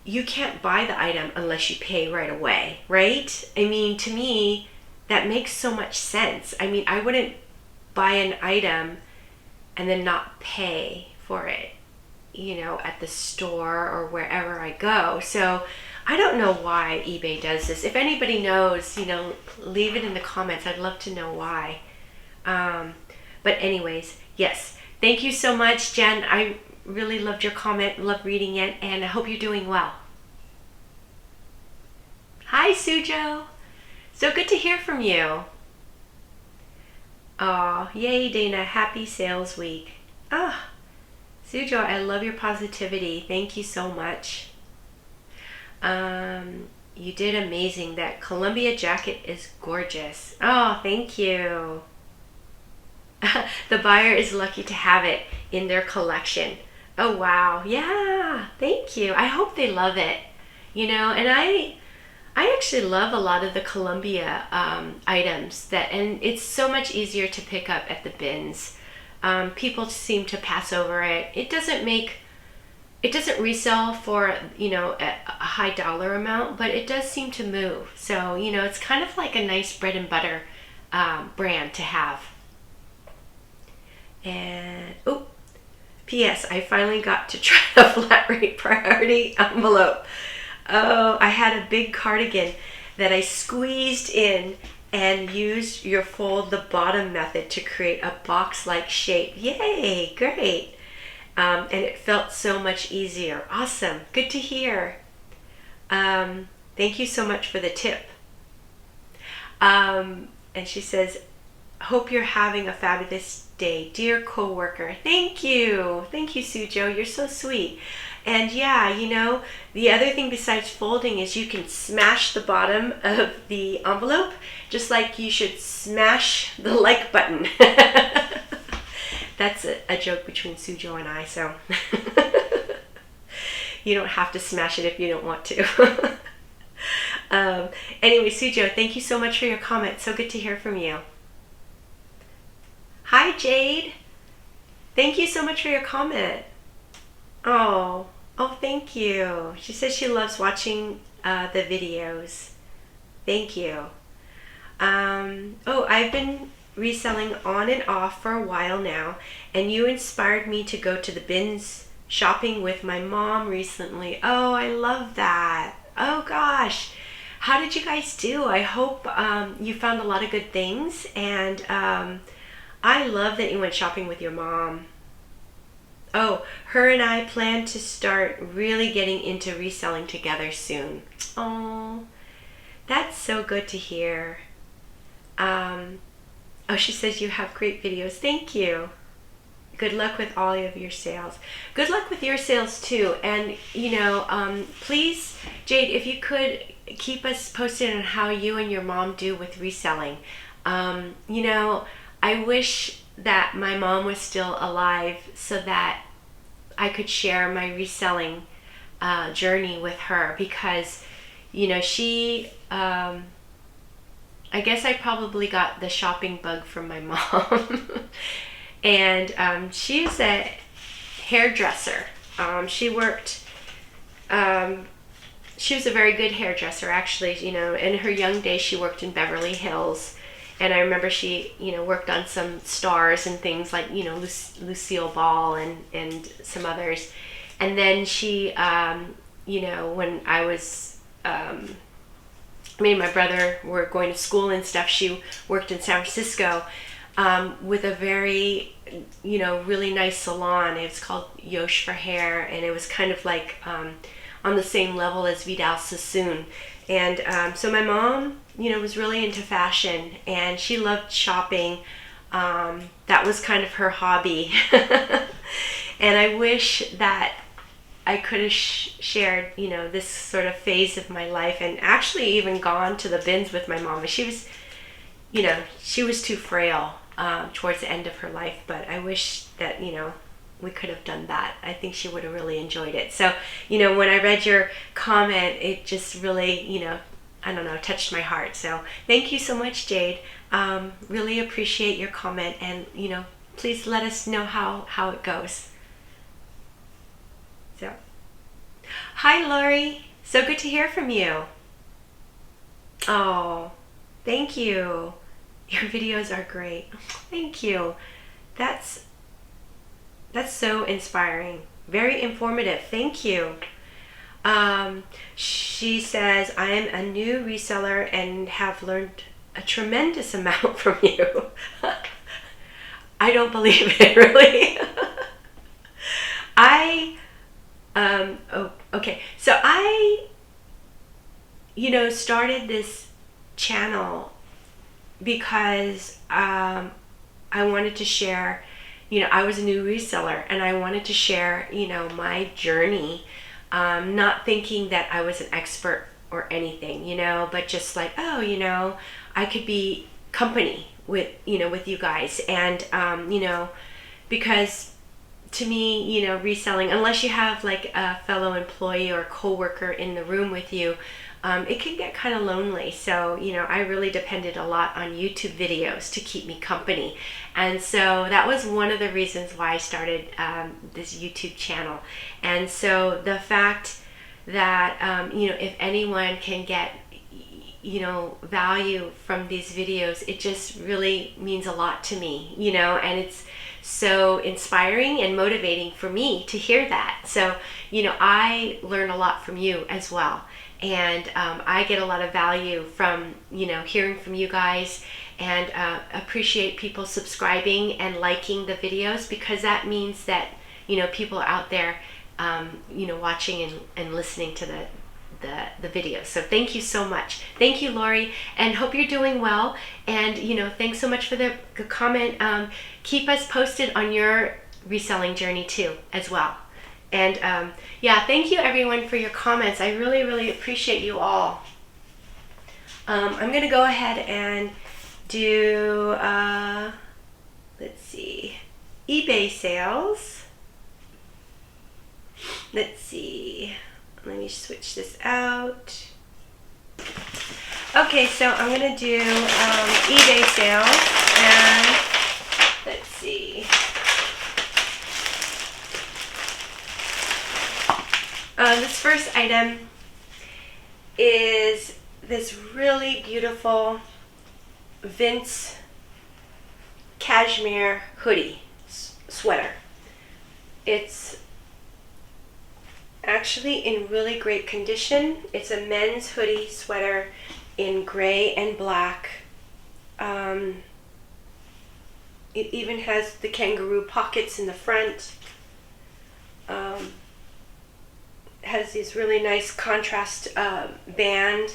you can't buy the item unless you pay right away, right? I mean, to me, that makes so much sense. I mean, I wouldn't buy an item and then not pay for it, at the store or wherever I go. So I don't know why eBay does this. If anybody knows, leave it in the comments. I'd love to know why. But anyways, yes. Thank you so much, Jen. I really loved your comment, loved reading it, and I hope you're doing well. Hi, Sujo. So good to hear from you. Oh, yay, Dana. Happy sales week. Ah, Sujo, I love your positivity. Thank you so much. You did amazing. That Columbia jacket is gorgeous. Oh, thank you. The buyer is lucky to have it in their collection. Oh, wow. Yeah, thank you. I hope they love it. And I actually love a lot of the Columbia items and it's so much easier to pick up at the bins. People seem to pass over it. It doesn't resell for, a high dollar amount, but it does seem to move. So, it's kind of like a nice bread and butter brand to have. And, oh, P.S. I finally got to try the flat rate priority envelope. Oh, I had a big cardigan that I squeezed in and used your fold the bottom method to create a box-like shape. Yay, great. And it felt so much easier. Awesome, good to hear. Thank you so much for the tip. And she says, hope you're having a fabulous day, dear coworker. Thank you, Sujo. You're so sweet. And yeah, the other thing besides folding is you can smash the bottom of the envelope, just like you should smash the like button. That's a joke between Sujo and I, so you don't have to smash it if you don't want to. Anyway, Sujo, thank you so much for your comment. So good to hear from you. Hi, Jade. Thank you so much for your comment. Oh, thank you. She says she loves watching the videos. Thank you. I've been reselling on and off for a while now, and you inspired me to go to the bins shopping with my mom recently. Oh, I love that. Oh gosh. How did you guys do? I hope you found a lot of good things, and I love that you went shopping with your mom. Oh, her and I plan to start really getting into reselling together soon. Oh, that's so good to hear. Oh, she says you have great videos. Thank you. Good luck with all of your sales. Good luck with your sales too. And please, Jade, if you could keep us posted on how you and your mom do with reselling. I wish that my mom was still alive so that I could share my reselling journey with her, because she I guess I probably got the shopping bug from my mom. And she's a hairdresser. She was a very good hairdresser, actually. In her young days she worked in Beverly Hills, and I remember she worked on some stars and things like Lucille Ball and some others. And then she when I was me and my brother were going to school and stuff, she worked in San Francisco with a very really nice salon. It's called Yosh for Hair, and it was kind of like on the same level as Vidal Sassoon. And so my mom was really into fashion, and she loved shopping. That was kind of her hobby. And I wish that I could have shared this sort of phase of my life, and actually even gone to the bins with my mom. But she was she was too frail towards the end of her life, but I wish that we could have done that. I think she would have really enjoyed it. So when I read your comment, it just really I don't know, touched my heart. So thank you so much, Jade. Really appreciate your comment, and please let us know how it goes. So hi Lori, so good to hear from you. Oh, thank you. Your videos are great. Thank you. That's so inspiring. Very informative. Thank you. She says, I am a new reseller and have learned a tremendous amount from you. I don't believe it, really. Okay. So I started this channel because I wanted to share, I was a new reseller, and I wanted to share, my journey, not thinking that I was an expert or anything, but just like, I could be company with, with you guys. And, because to me, reselling, unless you have like a fellow employee or coworker in the room with you, it can get kind of lonely. So, I really depended a lot on YouTube videos to keep me company. And so that was one of the reasons why I started this YouTube channel. And so the fact that, if anyone can get, value from these videos, it just really means a lot to me, and it's so inspiring and motivating for me to hear that. So, I learn a lot from you as well. And I get a lot of value from, hearing from you guys, and appreciate people subscribing and liking the videos, because that means that, people are out there, watching and listening to the videos. So thank you so much. Thank you, Lori, and hope you're doing well. And, thanks so much for the comment. Keep us posted on your reselling journey too, as well. And thank you everyone for your comments. I really, really appreciate you all. I'm going to go ahead and do, let's see, eBay sales. Let's see. Let me switch this out. Okay, so I'm going to do eBay sales, and let's see. This first item is this really beautiful Vince cashmere hoodie sweater. It's actually in really great condition. It's a men's hoodie sweater in gray and black. It even has the kangaroo pockets in the front. Has this really nice contrast band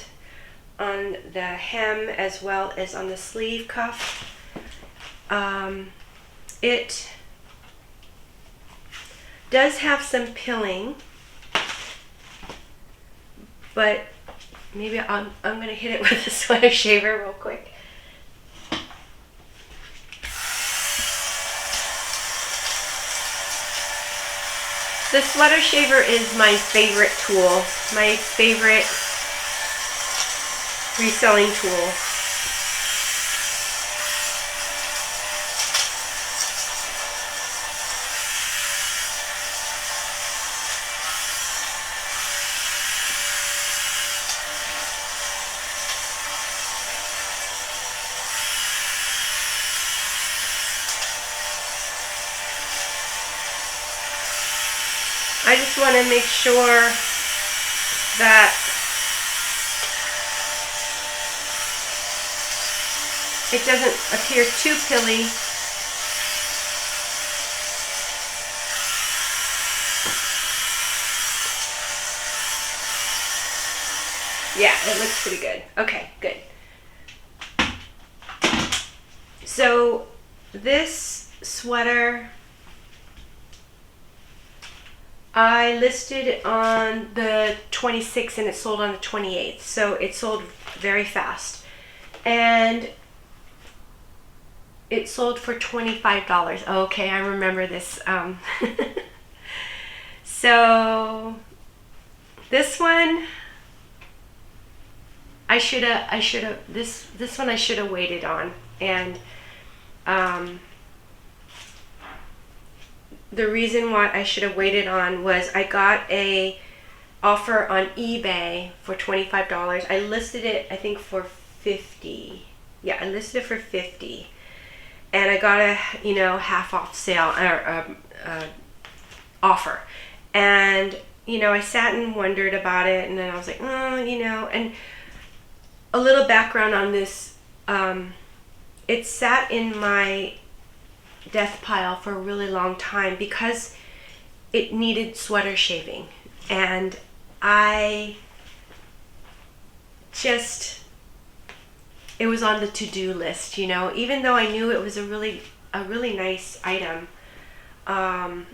on the hem as well as on the sleeve cuff. It does have some pilling, but maybe I'm going to hit it with a sweater shaver real quick. The sweater shaver is my favorite tool, my favorite reselling tool. I just want to make sure that it doesn't appear too pilly. Yeah, it looks pretty good. Okay, good. So this sweater I listed it on the 26th and it sold on the 28th, so it sold very fast. And it sold for $25. Okay, I remember this. So this one this one I should have waited on. And the reason why I should have waited on was I got a offer on eBay for $25. I listed it, I think, for $50. Yeah, I listed it for $50, and I got a half off sale or offer. And I sat and wondered about it, and then I was like, and a little background on this. It sat in my death pile for a really long time because it needed sweater shaving, and it was on the to-do list, even though I knew it was a really nice item. I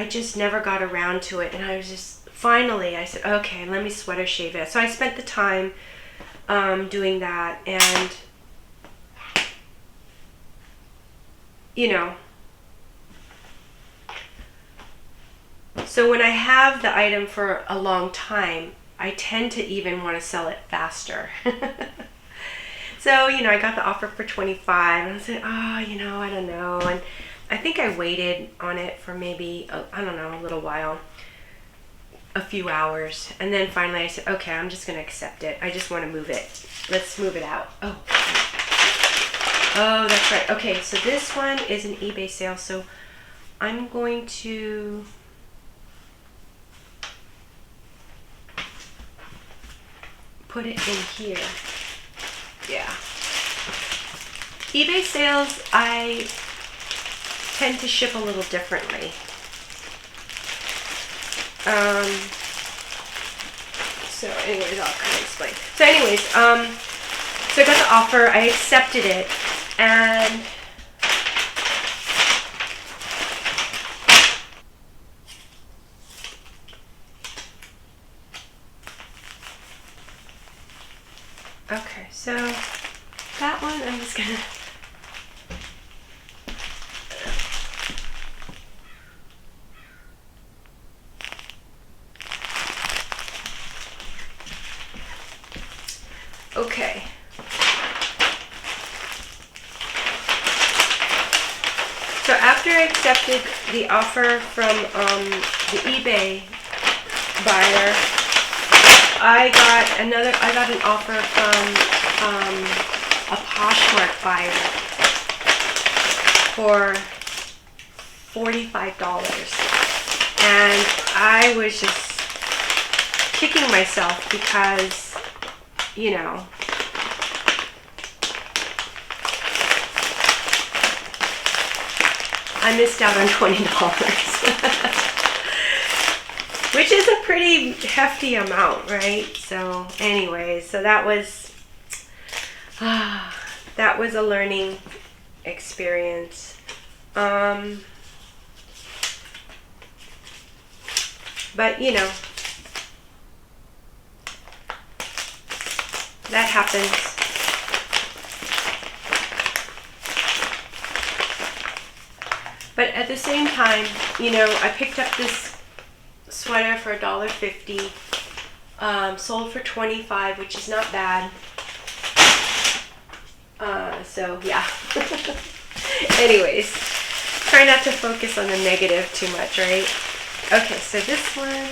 just never got around to it, and I said, okay, let me sweater shave it. So I spent the time doing that, and so when I have the item for a long time, I tend to even want to sell it faster. So, I got the offer for $25, and I said, I don't know. And I think I waited on it for maybe, a little while, a few hours. And then finally I said, okay, I'm just going to accept it. I just want to move it. Let's move it out. Oh, that's right. Okay, so this one is an eBay sale, so I'm going to put it in here. Yeah. eBay sales, I tend to ship a little differently. So anyways, I'll kind of explain. So anyways, so I got the offer, I accepted it, and okay, so that one I'm just gonna okay. So after I accepted the offer from the eBay buyer, I got an offer from a Poshmark buyer. for $45. And I was just kicking myself because, you know, I missed out on $20. Which is a pretty hefty amount, right? So anyways, so that was a learning experience. But you know, that happens. But at the same time, you know, I picked up this sweater for $1.50, sold for $25, which is not bad. So yeah. Anyways, try not to focus on the negative too much, right? Okay, so this one,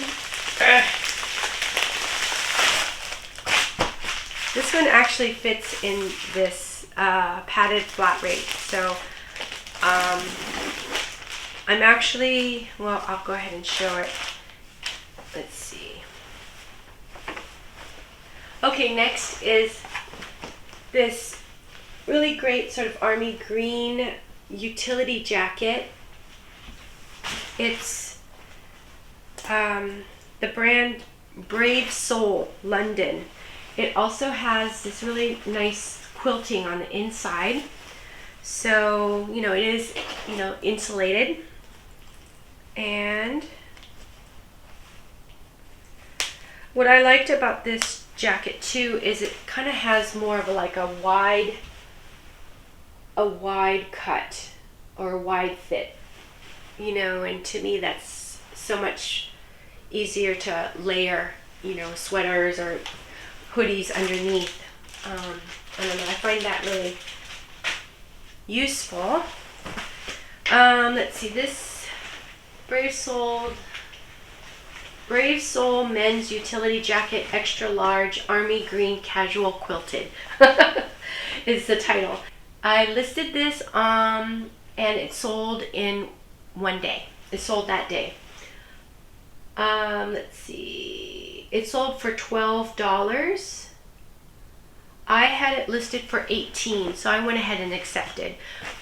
this one actually fits in this padded flat rate. So I'm actually, well, I'll go ahead and show it. Let's see. Okay, next is this really great sort of army green utility jacket. It's the brand Brave Soul, London. It also has this really nice quilting on the inside. So, you know, it is, you know, insulated. And what I liked about this jacket too is it kind of has more of a wide cut or a wide fit, you know, and to me that's so much easier to layer, you know, sweaters or hoodies underneath. I don't know, I find that really useful. Let's see, this Brave Soul men's utility jacket, extra large, army green casual quilted is the title. I listed this and it sold in one day. It sold that day. Let's see, it sold for $12. I had it listed for $18, so I went ahead and accepted.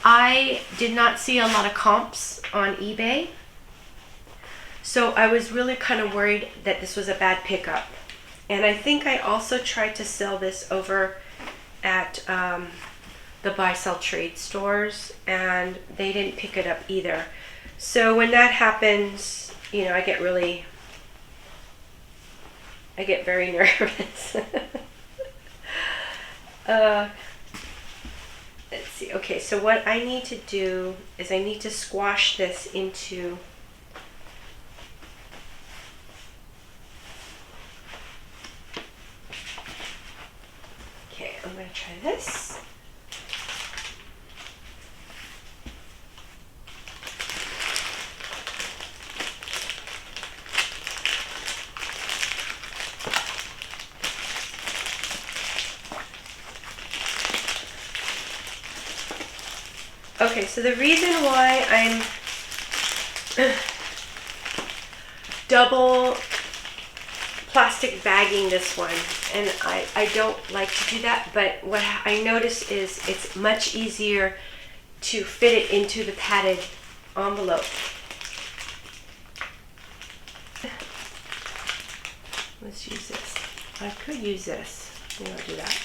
I did not see a lot of comps on eBay, so I was really kind of worried that this was a bad pickup. And I think I also tried to sell this over at the buy-sell trade stores, and they didn't pick it up either. So when that happens, you know, I get very nervous. Let's see. Okay, so what I need to do is I need to squash this into I'm going to try this. Okay, so the reason why I'm double plastic bagging this one, and I don't like to do that, but what I notice is it's much easier to fit it into the padded envelope. Let's use this. I could use this. We won't do that.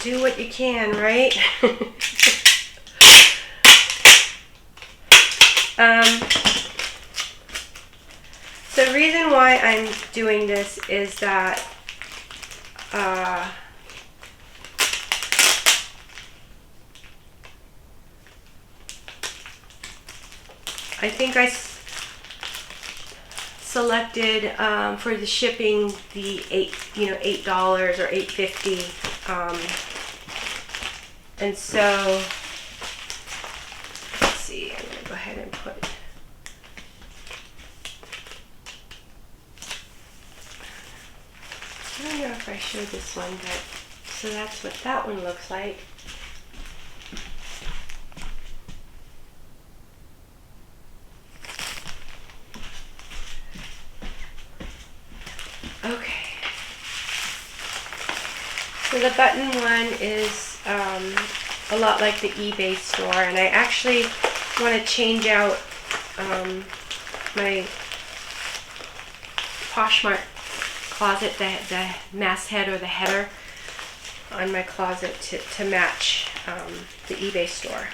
Do what you can, right? So the reason why I'm doing this is that I think I selected for the shipping the $8 or $8.50 And so, let's see, I'm going to go ahead and put, I don't know if I showed this one, but, so that's what that one looks like. Okay. So the button one is a lot like the eBay store, and I actually want to change out my Poshmark closet, the masthead or the header on my closet to match the eBay store.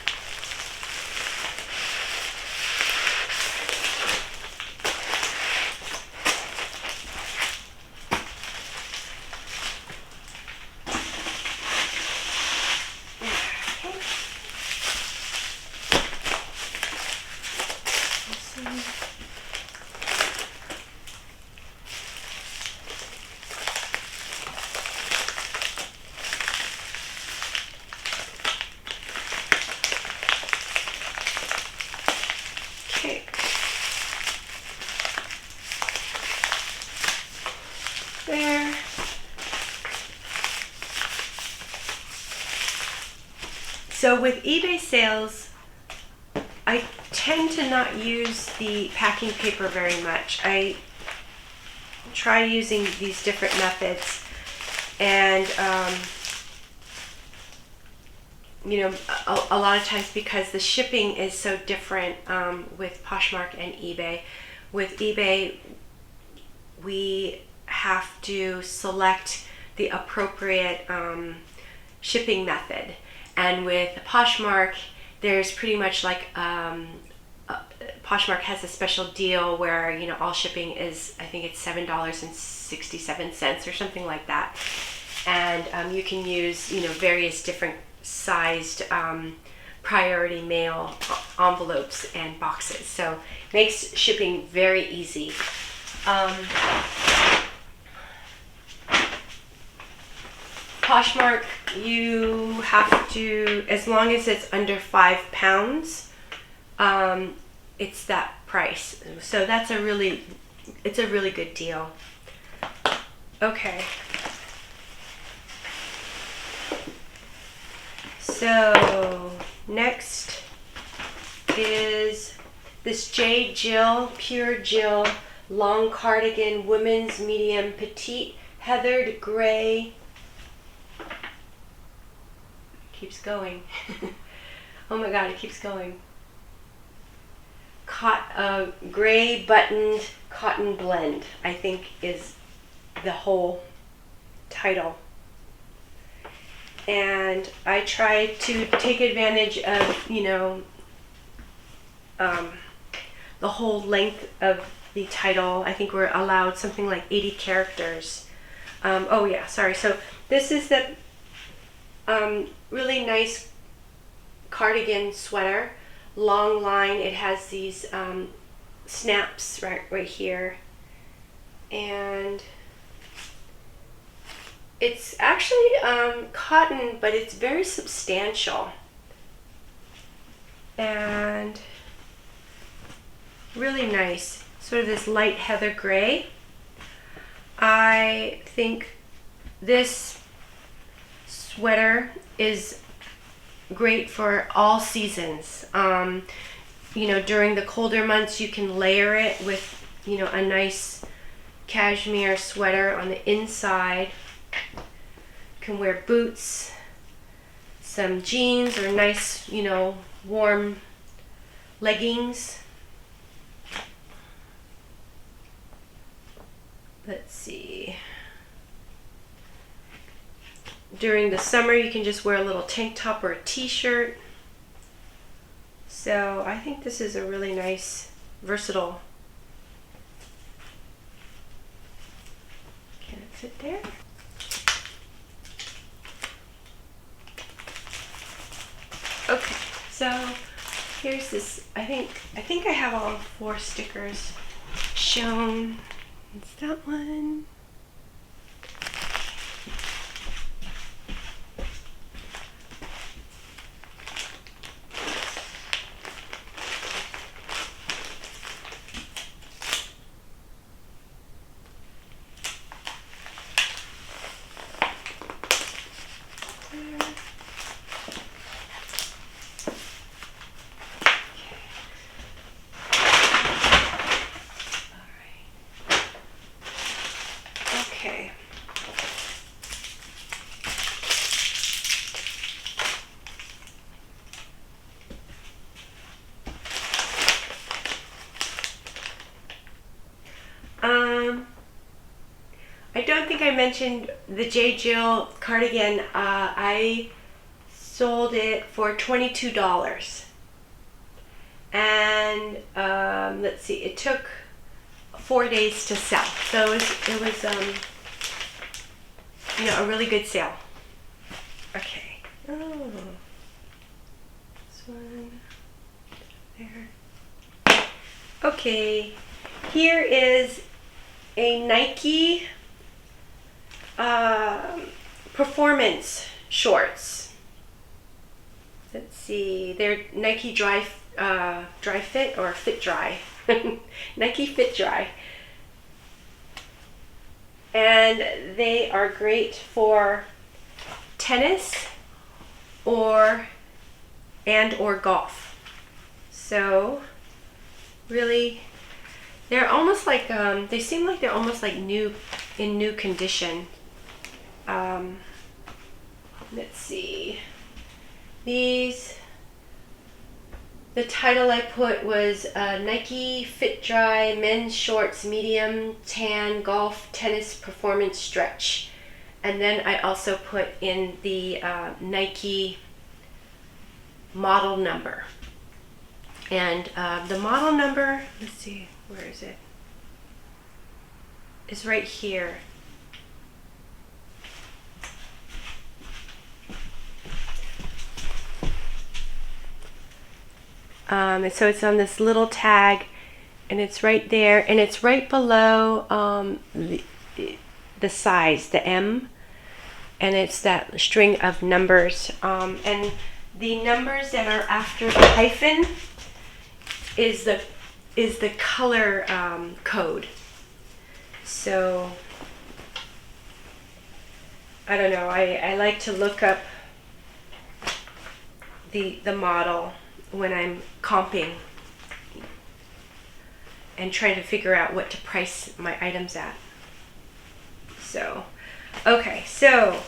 There. So with eBay sales, I tend to not use the packing paper very much. I try using these different methods, and you know, a lot of times because the shipping is so different with Poshmark and eBay. With eBay, we have to select the appropriate shipping method, and with Poshmark, there's pretty much like Poshmark has a special deal where, you know, all shipping is, I think it's $7.67 or something like that, and you can use, you know, various different sized priority mail envelopes and boxes, so it makes shipping very easy. Poshmark, you have to, as long as it's under 5 pounds, it's that price. So that's it's a really good deal. Okay. So next is this J. Jill, Pure Jill, long cardigan, women's medium, petite, heathered gray. Keeps going. Oh my god, it keeps going. Gray buttoned cotton blend, I think, is the whole title. And I try to take advantage of, you know, the whole length of the title. I think we're allowed something like 80 characters. Oh yeah, sorry. So this is the really nice cardigan sweater, long line. It has these snaps right here, and it's actually cotton, but it's very substantial and really nice. Sort of this light heather gray. I think this sweater is great for all seasons. You know, during the colder months, you can layer it with, you know, a nice cashmere sweater on the inside. You can wear boots, some jeans, or nice, you know, warm leggings. Let's see. During the summer, you can just wear a little tank top or a t-shirt. So I think this is a really nice, versatile. Can it fit there? Okay, so here's this. I think I have all 4 stickers shown. It's that one. mentioned the J. Jill cardigan, I sold it for $22. And let's see, it took 4 days to sell. So it was you know, a really good sale. Okay. Oh. This one. There. Okay. Here is a Nike performance shorts. Let's see. They're Nike Dry Fit or Fit Dry. Nike Fit Dry. And they are great for tennis or golf. So really, they're almost like they seem like they're almost like new condition. Let's see. The title I put was Nike Fit Dry Men's Shorts Medium Tan Golf Tennis Performance Stretch. And then I also put in the Nike model number. And the model number, let's see, where is it? It's right here. So it's on this little tag, and it's right there, and it's right below the size, the M, and it's that string of numbers. And the numbers that are after the hyphen is the color code. So I don't know. I like to look up the model when I'm comping and trying to figure out what to price my items at. So, okay, so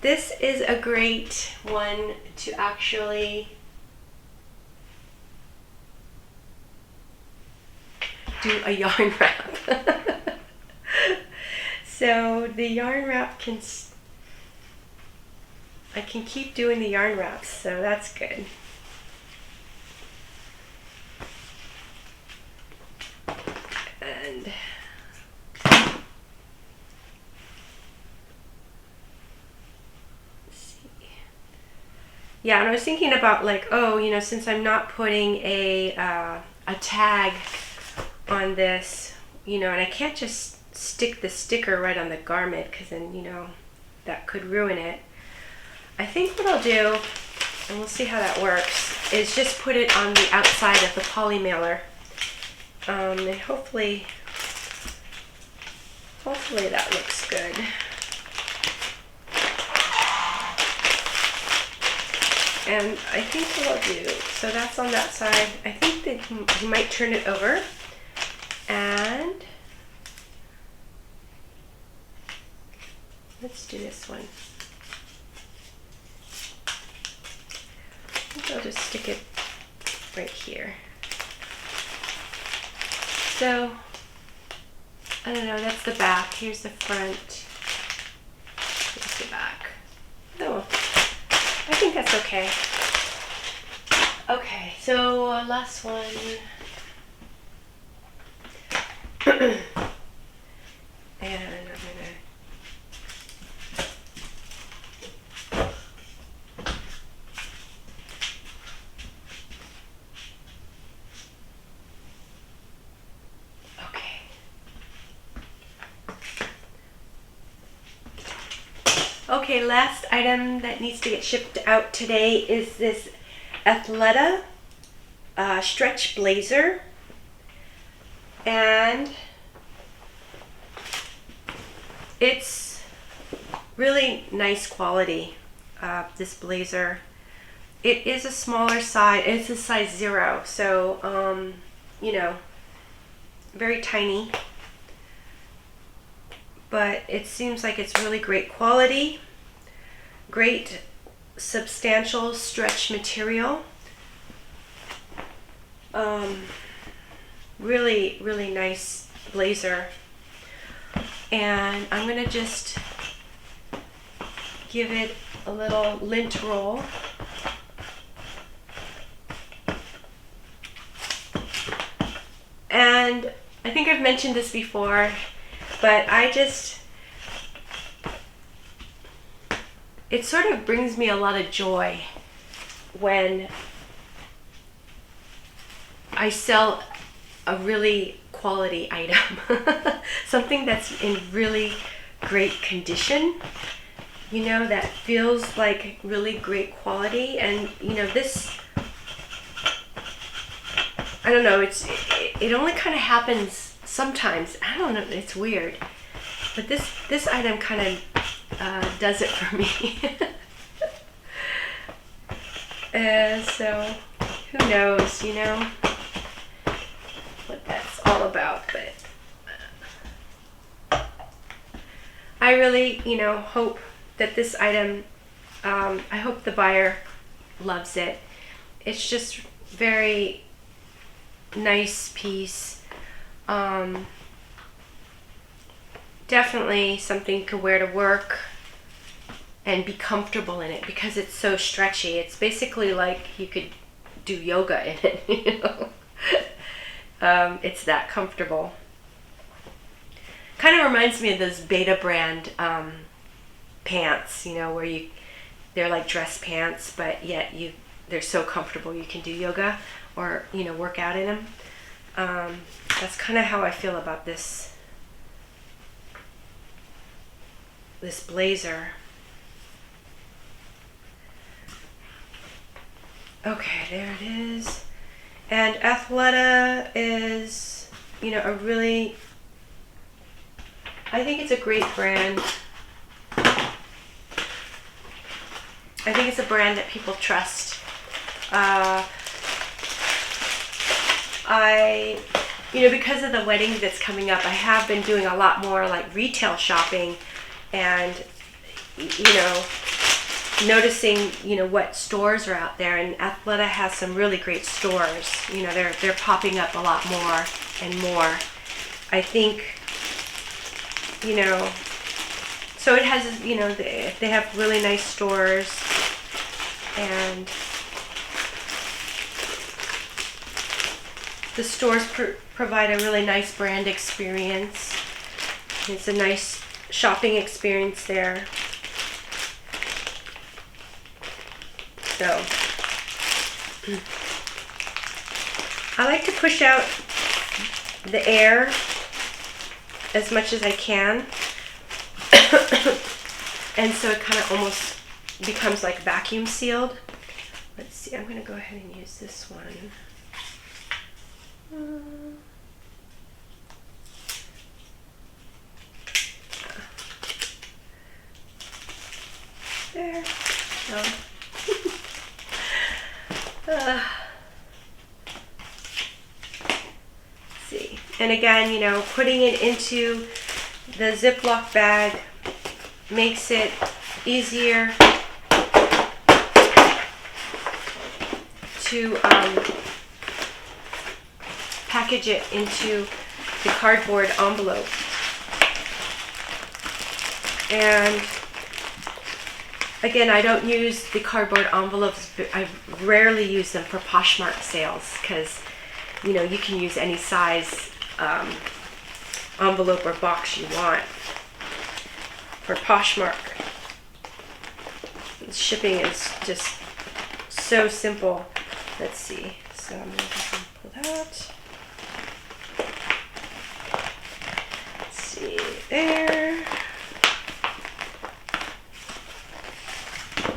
this is a great one to actually do a yarn wrap. So the yarn wrap I can keep doing the yarn wraps, so that's good. And yeah, and I was thinking about like, oh, you know, since I'm not putting a tag on this, you know, and I can't just stick the sticker right on the garment because then, you know, that could ruin it. I think what I'll do, and we'll see how that works, is just put it on the outside of the poly mailer. And hopefully that looks good. And I think what I'll do, so that's on that side. I think that you might turn it over, and let's do this one. I think I'll just stick it right here. So, I don't know, that's the back. Here's the front. Here's the back. Oh, I think that's okay. Okay, so last one. And I'm gonna Okay, last item that needs to get shipped out today is this Athleta stretch blazer. And it's really nice quality, this blazer. It is a smaller size, it's a size 0, so, you know, very tiny. But it seems like it's really great quality, great substantial stretch material. Really, really nice blazer. And I'm going to just give it a little lint roll. And I think I've mentioned this before, but it sort of brings me a lot of joy when I sell a really quality item, something that's in really great condition, you know, that feels like really great quality. And you know, this, I don't know, it only kind of happens sometimes. I don't know, it's weird, but this item kind of does it for me. And so who knows, you know, what that's all about. But I really, you know, hope that this item, I hope the buyer loves it. It's just very nice piece. Definitely something to wear to work and be comfortable in it, because it's so stretchy. It's basically like you could do yoga in it, you know. It's that comfortable. Kind of reminds me of those Beta brand pants, you know, where they're like dress pants, but yet they're so comfortable you can do yoga or, you know, work out in them. That's kind of how I feel about this blazer. Okay, there it is. And Athleta is, you know, I think it's a great brand. I think it's a brand that people trust. You know, because of the wedding that's coming up, I have been doing a lot more like retail shopping and, you know, noticing, you know, what stores are out there. And Athleta has some really great stores. You know, they're popping up a lot more and more. I think, you know, so it has, you know, they have really nice stores, and the stores provide a really nice brand experience. It's a nice shopping experience there. So I like to push out the air as much as I can. And so it kind of almost becomes like vacuum sealed. Let's see, I'm going to go ahead and use this one. There. Oh. See. And again, you know, putting it into the Ziploc bag makes it easier to package it into the cardboard envelope. And again, I don't use the cardboard envelopes. I rarely use them for Poshmark sales, because, you know, you can use any size envelope or box you want. For Poshmark, shipping is just so simple. Let's see. So I'm going to pull that. Let's see there.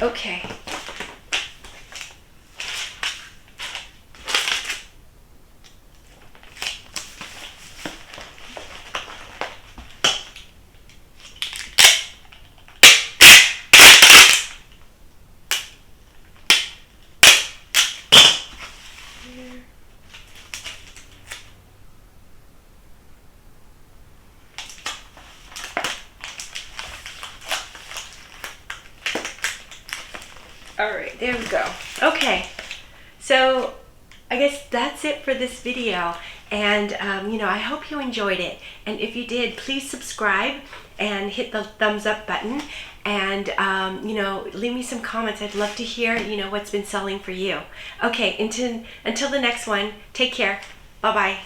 Okay. Alright, there we go. Okay, so I guess that's it for this video. And I hope you enjoyed it. And if you did, please subscribe and hit the thumbs up button. And leave me some comments. I'd love to hear what's been selling for you. Okay, until the next one. Take care. Bye bye.